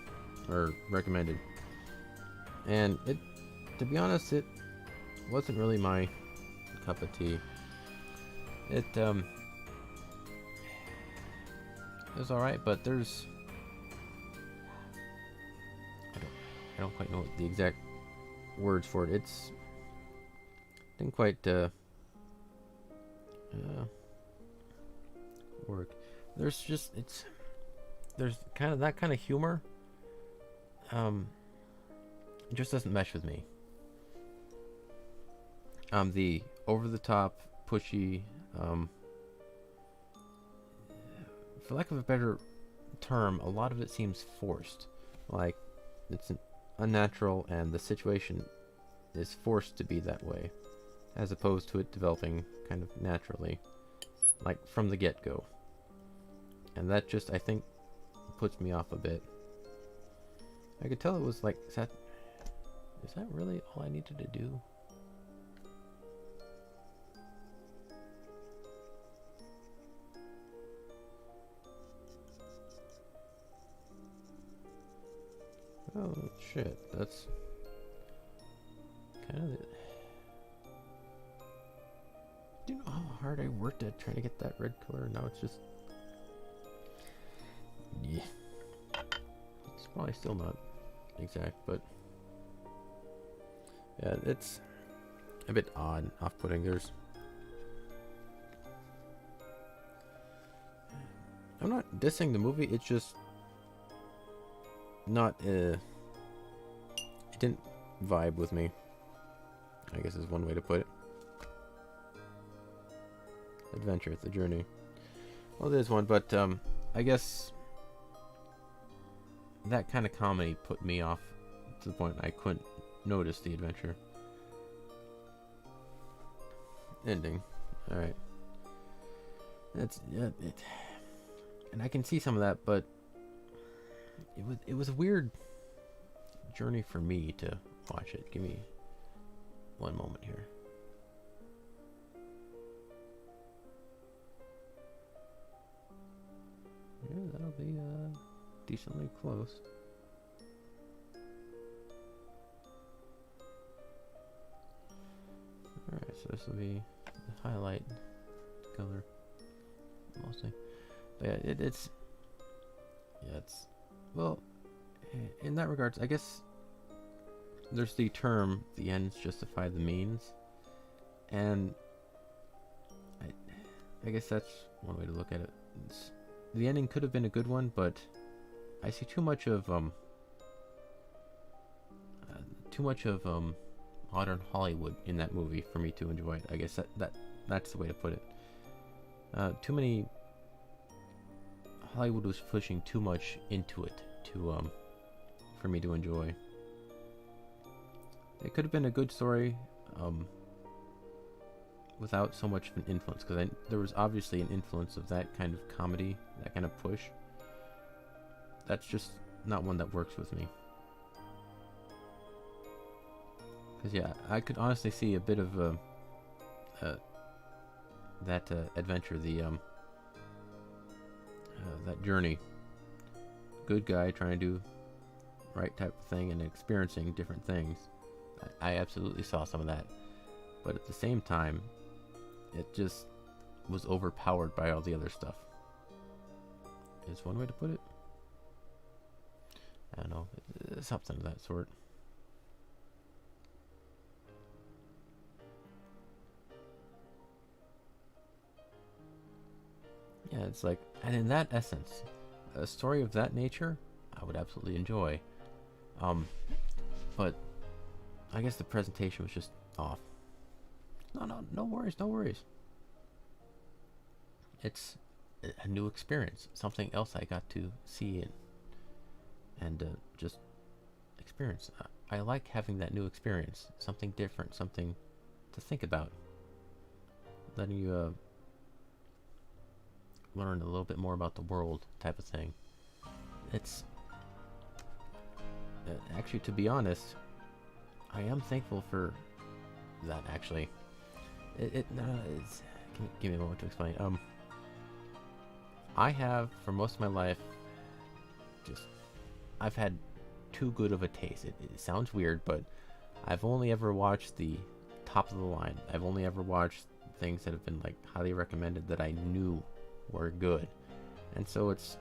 Speaker 1: or recommended, and to be honest, it wasn't really my cup of tea. It was all right, but there's I don't quite know what the exact words for it. It's didn't quite work. There's kind of that kind of humor. It just doesn't mesh with me. The over the top, pushy, for lack of a better term, a lot of it seems forced. Like it's unnatural, and the situation is forced to be that way, as opposed to it developing kind of naturally, like from the get-go. And that just, I think, puts me off a bit. I could tell it was like, is that really all I needed to do? Oh shit, that's kind of it. Do you know how hard I worked at trying to get that red color? Now it's just, yeah, it's probably still not exact, but yeah, it's a bit odd, off-putting. I'm not dissing the movie, it's just not it didn't vibe with me, I guess is one way to put it. Adventure, it's a journey. Well, there's one, but I guess that kind of comedy put me off to the point I couldn't notice the adventure ending. All right, that's and I can see some of that, but it was a weird journey for me to watch it. Give me one moment here. Yeah, that'll be decently close. Alright, so this will be the highlight color mostly. But yeah, it's well, in that regards, I guess there's the term the ends justify the means, and I guess that's one way to look at it. The ending could have been a good one, but I see too much of modern Hollywood in that movie for me to enjoy it. I guess that's the way to put it. Too many Hollywood was pushing too much into it to for me to enjoy. It could have been a good story without so much of an influence, because there was obviously an influence of that kind of comedy, that kind of push. That's just not one that works with me. Because yeah, I could honestly see a bit of that adventure, that journey. Good guy trying to do right type of thing and experiencing different things. I absolutely saw some of that, but at the same time, it just was overpowered by all the other stuff. Is one way to put it. I don't know, something of that sort. Yeah, it's like, and in that essence, a story of that nature, I would absolutely enjoy. But I guess the presentation was just off. No worries. It's a new experience, something else I got to see and just experience. I like having that new experience, something different, something to think about. letting you learn a little bit more about the world type of thing. It's actually, to be honest, I am thankful for that. Actually, it's give me a moment to explain. I have for most of my life just I've had too good of a taste. It sounds weird, but I've only ever watched the top of the line. I've only ever watched things that have been like highly recommended that I knew were good, and so it's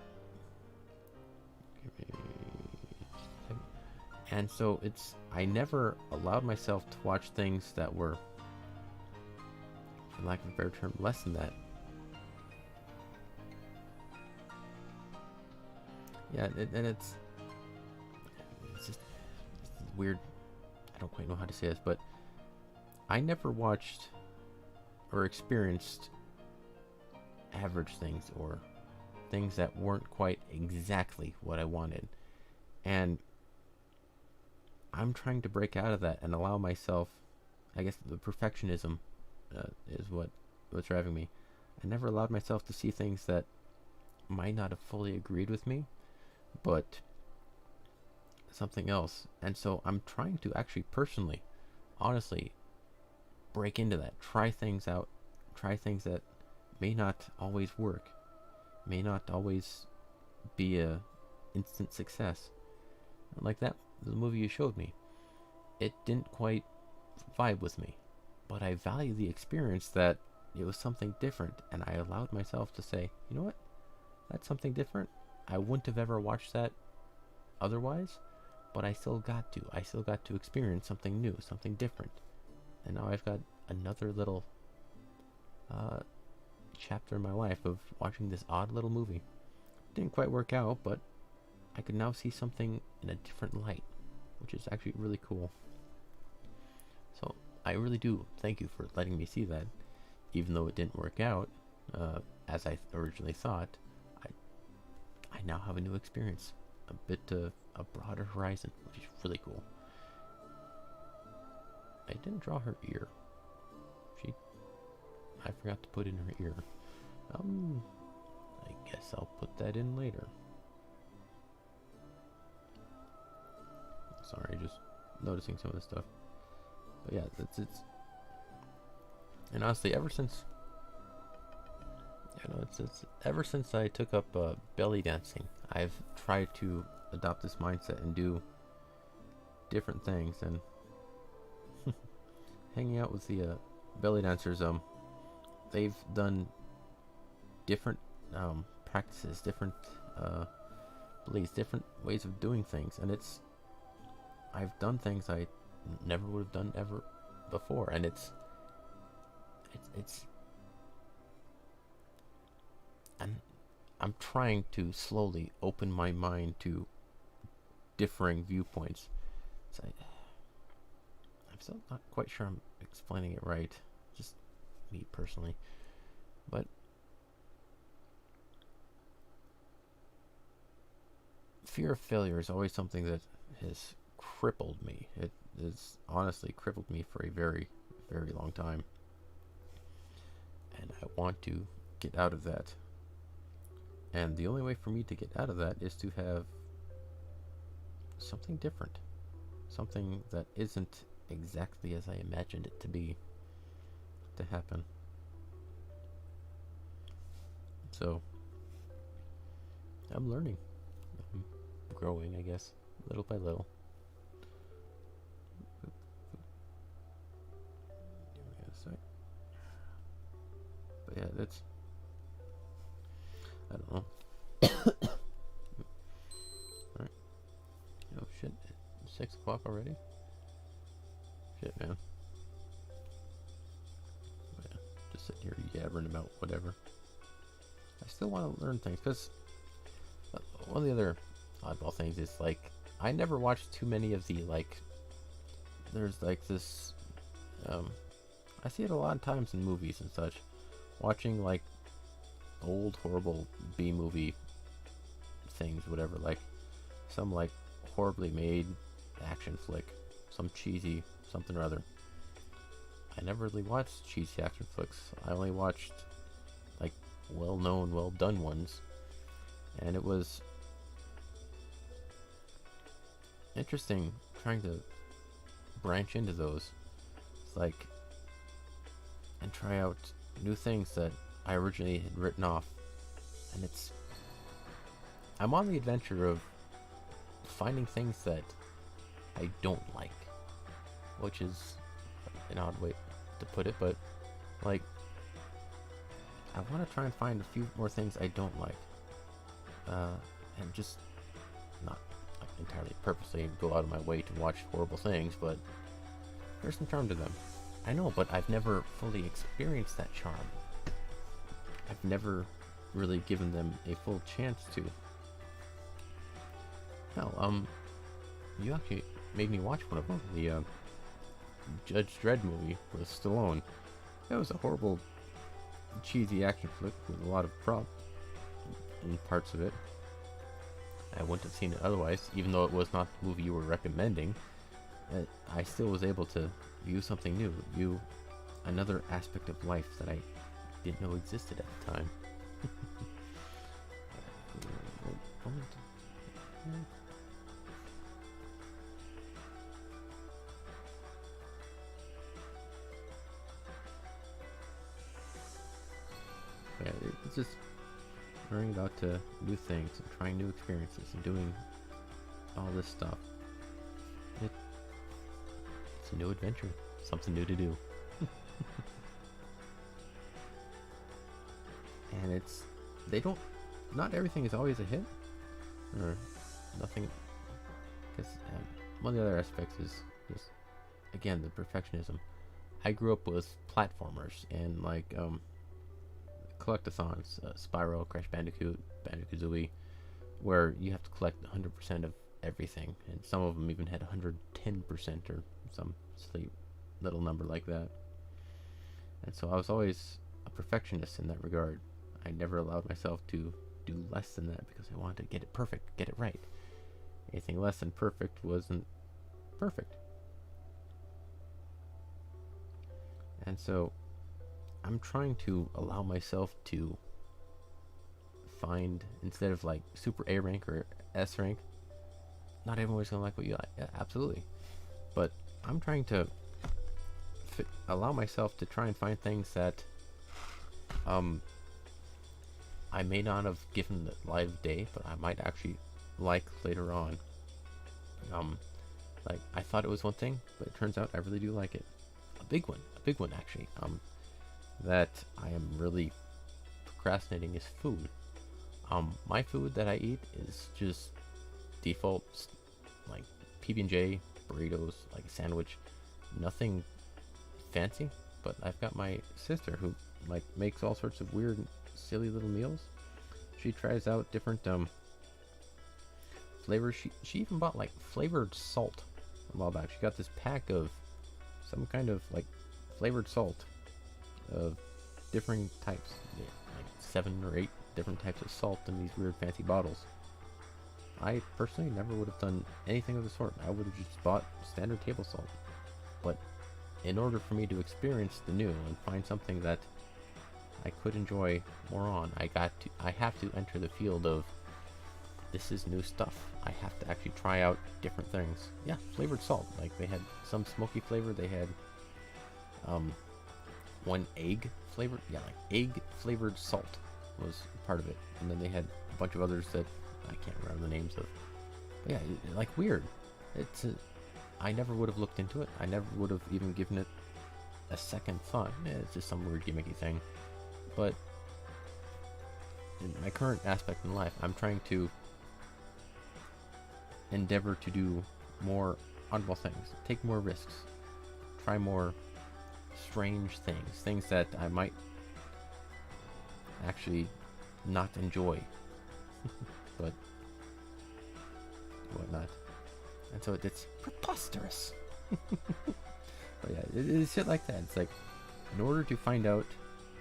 Speaker 1: I never allowed myself to watch things that were, for lack of a better term, less than that. Yeah, and it's just it's weird. I don't quite know how to say this, but I never watched or experienced average things or things that weren't quite exactly what I wanted. And I'm trying to break out of that and allow myself, I guess the perfectionism is what's driving me. I never allowed myself to see things that might not have fully agreed with me, but something else. And so I'm trying to actually personally, honestly, break into that. Try things out. Try things that may not always work. May not always be a instant success. Like that, the movie you showed me. It didn't quite vibe with me. But I value the experience that it was something different. And I allowed myself to say, you know what? That's something different. I wouldn't have ever watched that otherwise, but I still got to. I still got to experience something new, something different. And now I've got another little chapter in my life of watching this odd little movie. Didn't quite work out, but I could now see something in a different light, which is actually really cool. So I really do thank you for letting me see that, even though it didn't work out as I originally thought. I now have a new experience, a broader horizon, which is really cool. I didn't draw her ear. I forgot to put in her ear. I guess I'll put that in later. Sorry, just noticing some of this stuff. But yeah, it's and honestly, ever since ever since I took up belly dancing, I've tried to adopt this mindset and do different things. And hanging out with the belly dancers, they've done different practices, different beliefs, different ways of doing things, and I've done things I never would have done ever before, and it's I'm trying to slowly open my mind to differing viewpoints. So I'm still not quite sure I'm explaining it right, just me personally, but fear of failure is always something that has crippled me. It has honestly crippled me for a very, very long time, and I want to get out of that. And the only way for me to get out of that is to have something different, something that isn't exactly as I imagined it to be, to happen. So I'm learning, I'm growing, I guess, little by little. Give me a sec. But yeah, that's, I don't know. Alright. Oh shit, it's 6 o'clock already? Shit, man. But yeah, just sitting here yabbering about whatever. I still want to learn things, because one of the other oddball things is, like, I never watched too many of the, like, there's like this, I see it a lot of times in movies and such, watching like old horrible B-movie things, whatever, like some like horribly made action flick, some cheesy something or other. I never really watched cheesy action flicks. I only watched like well-known, well-done ones, and it was interesting trying to branch into those. It's like and try out new things that I originally had written off, and I'm on the adventure of finding things that I don't like, which is an odd way to put it, but like I want to try and find a few more things I don't like, and just not like, entirely purposely go out of my way to watch horrible things, but there's some charm to them. I know, but I've never fully experienced that charm. I've never really given them a full chance to. Hell, you actually made me watch one of them, the Judge Dredd movie with Stallone. That was a horrible, cheesy action flick with a lot of prop in parts of it. I wouldn't have seen it otherwise, even though it was not the movie you were recommending. I still was able to view something new, view another aspect of life that I didn't know existed at the time. Yeah, it's just learning about new things and trying new experiences and doing all this stuff. It's a new adventure, something new to do. And not everything is always a hit, or nothing, because one of the other aspects is just, again, the perfectionism. I grew up with platformers and like collectathons, Spyro, Crash Bandicoot, Banjo-Kazooie, where you have to collect 100% of everything, and some of them even had 110% or some silly little number like that. And so I was always a perfectionist in that regard. I never allowed myself to do less than that because I wanted to get it perfect, get it right. Anything less than perfect wasn't perfect. And so I'm trying to allow myself to find, instead of like super A rank or S rank, not everyone's gonna like what you like. Yeah, absolutely. But I'm trying to allow myself to try and find things that I may not have given the light of day, but I might actually like later on. Like I thought it was one thing, but it turns out I really do like it. A big one actually. That I am really procrastinating is food. My food that I eat is just default, like PB&J, burritos, like a sandwich, nothing fancy. But I've got my sister who like makes all sorts of weird, silly little meals. She tries out different flavors. She even bought like flavored salt a while back. She got this pack of some kind of like flavored salt of different types, yeah, like 7 or 8 different types of salt in these weird fancy bottles. I personally never would have done anything of the sort. I would have just bought standard table salt. But in order for me to experience the new and find something that I could enjoy more on, I have to enter the field of, this is new stuff. I have to actually try out different things. Yeah, flavored salt. Like they had some smoky flavor. They had one egg flavored, yeah, like egg flavored salt was part of it, and then they had a bunch of others that I can't remember the names of. But yeah, like weird. I never would have looked into it. I never would have even given it a second thought. It's just some weird gimmicky thing. But in my current aspect in life, I'm trying to endeavor to do more oddball things, take more risks, try more strange things that I might actually not enjoy, but whatnot. And so it's preposterous. But yeah, it's shit like that. It's like, in order to find out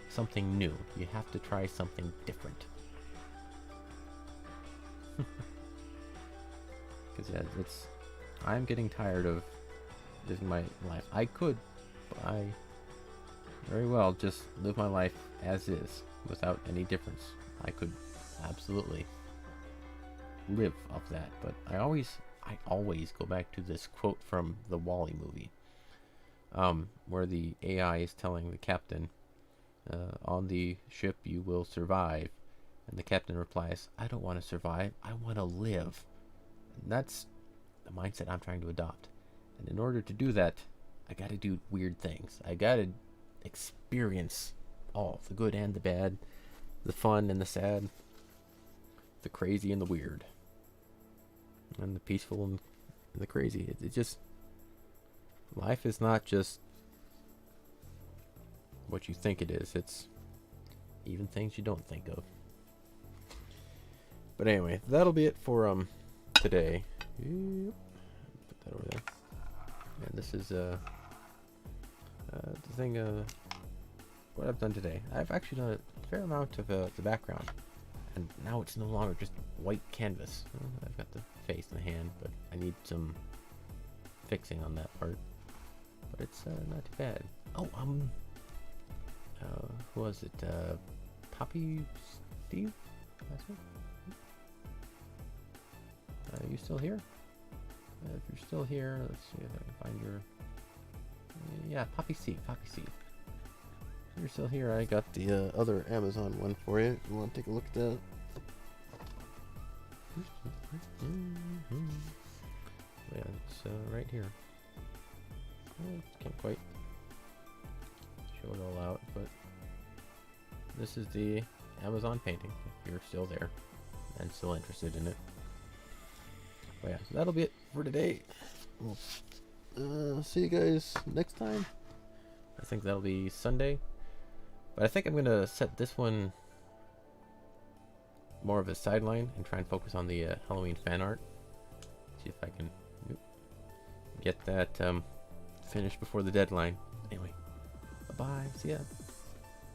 Speaker 1: something new, you have to try something different. Because yeah, I'm getting tired of living my life. I could buy very well just live my life as is, without any difference. I could absolutely live off that, but I always go back to this quote from the WALL-E movie, where the AI is telling the captain, on the ship you will survive, and the captain replies, I don't want to survive, I want to live. And that's the mindset I'm trying to adopt. And in order to do that, I gotta do weird things. I gotta experience all, the good and the bad, the fun and the sad, the crazy and the weird, and the peaceful and the crazy. It just, life is not just what you think it is. It's even things you don't think of. But anyway, that'll be it for today. Yep. Put that over there. And this is the thing, what I've done today. I've actually done a fair amount of the background, and now it's no longer just white canvas. I've got the face and the hand, but I need some fixing on that part. But it's not too bad. Oh, who was it? Poppy Steve? That's it? Are you still here? If you're still here, let's see if I can find your... yeah, Poppy C. Poppy C. If you're still here, I got the other Amazon one for you. You want to take a look at that? Yeah, it's right here. Can't quite show it all out, but this is the Amazon painting, if you're still there and still interested in it. But yeah, so that'll be it for today. We'll see you guys next time. I think that'll be Sunday. But I think I'm going to set this one more of a sideline and try and focus on the Halloween fan art. See if I can get that finished before the deadline. Anyway, bye-bye. See ya.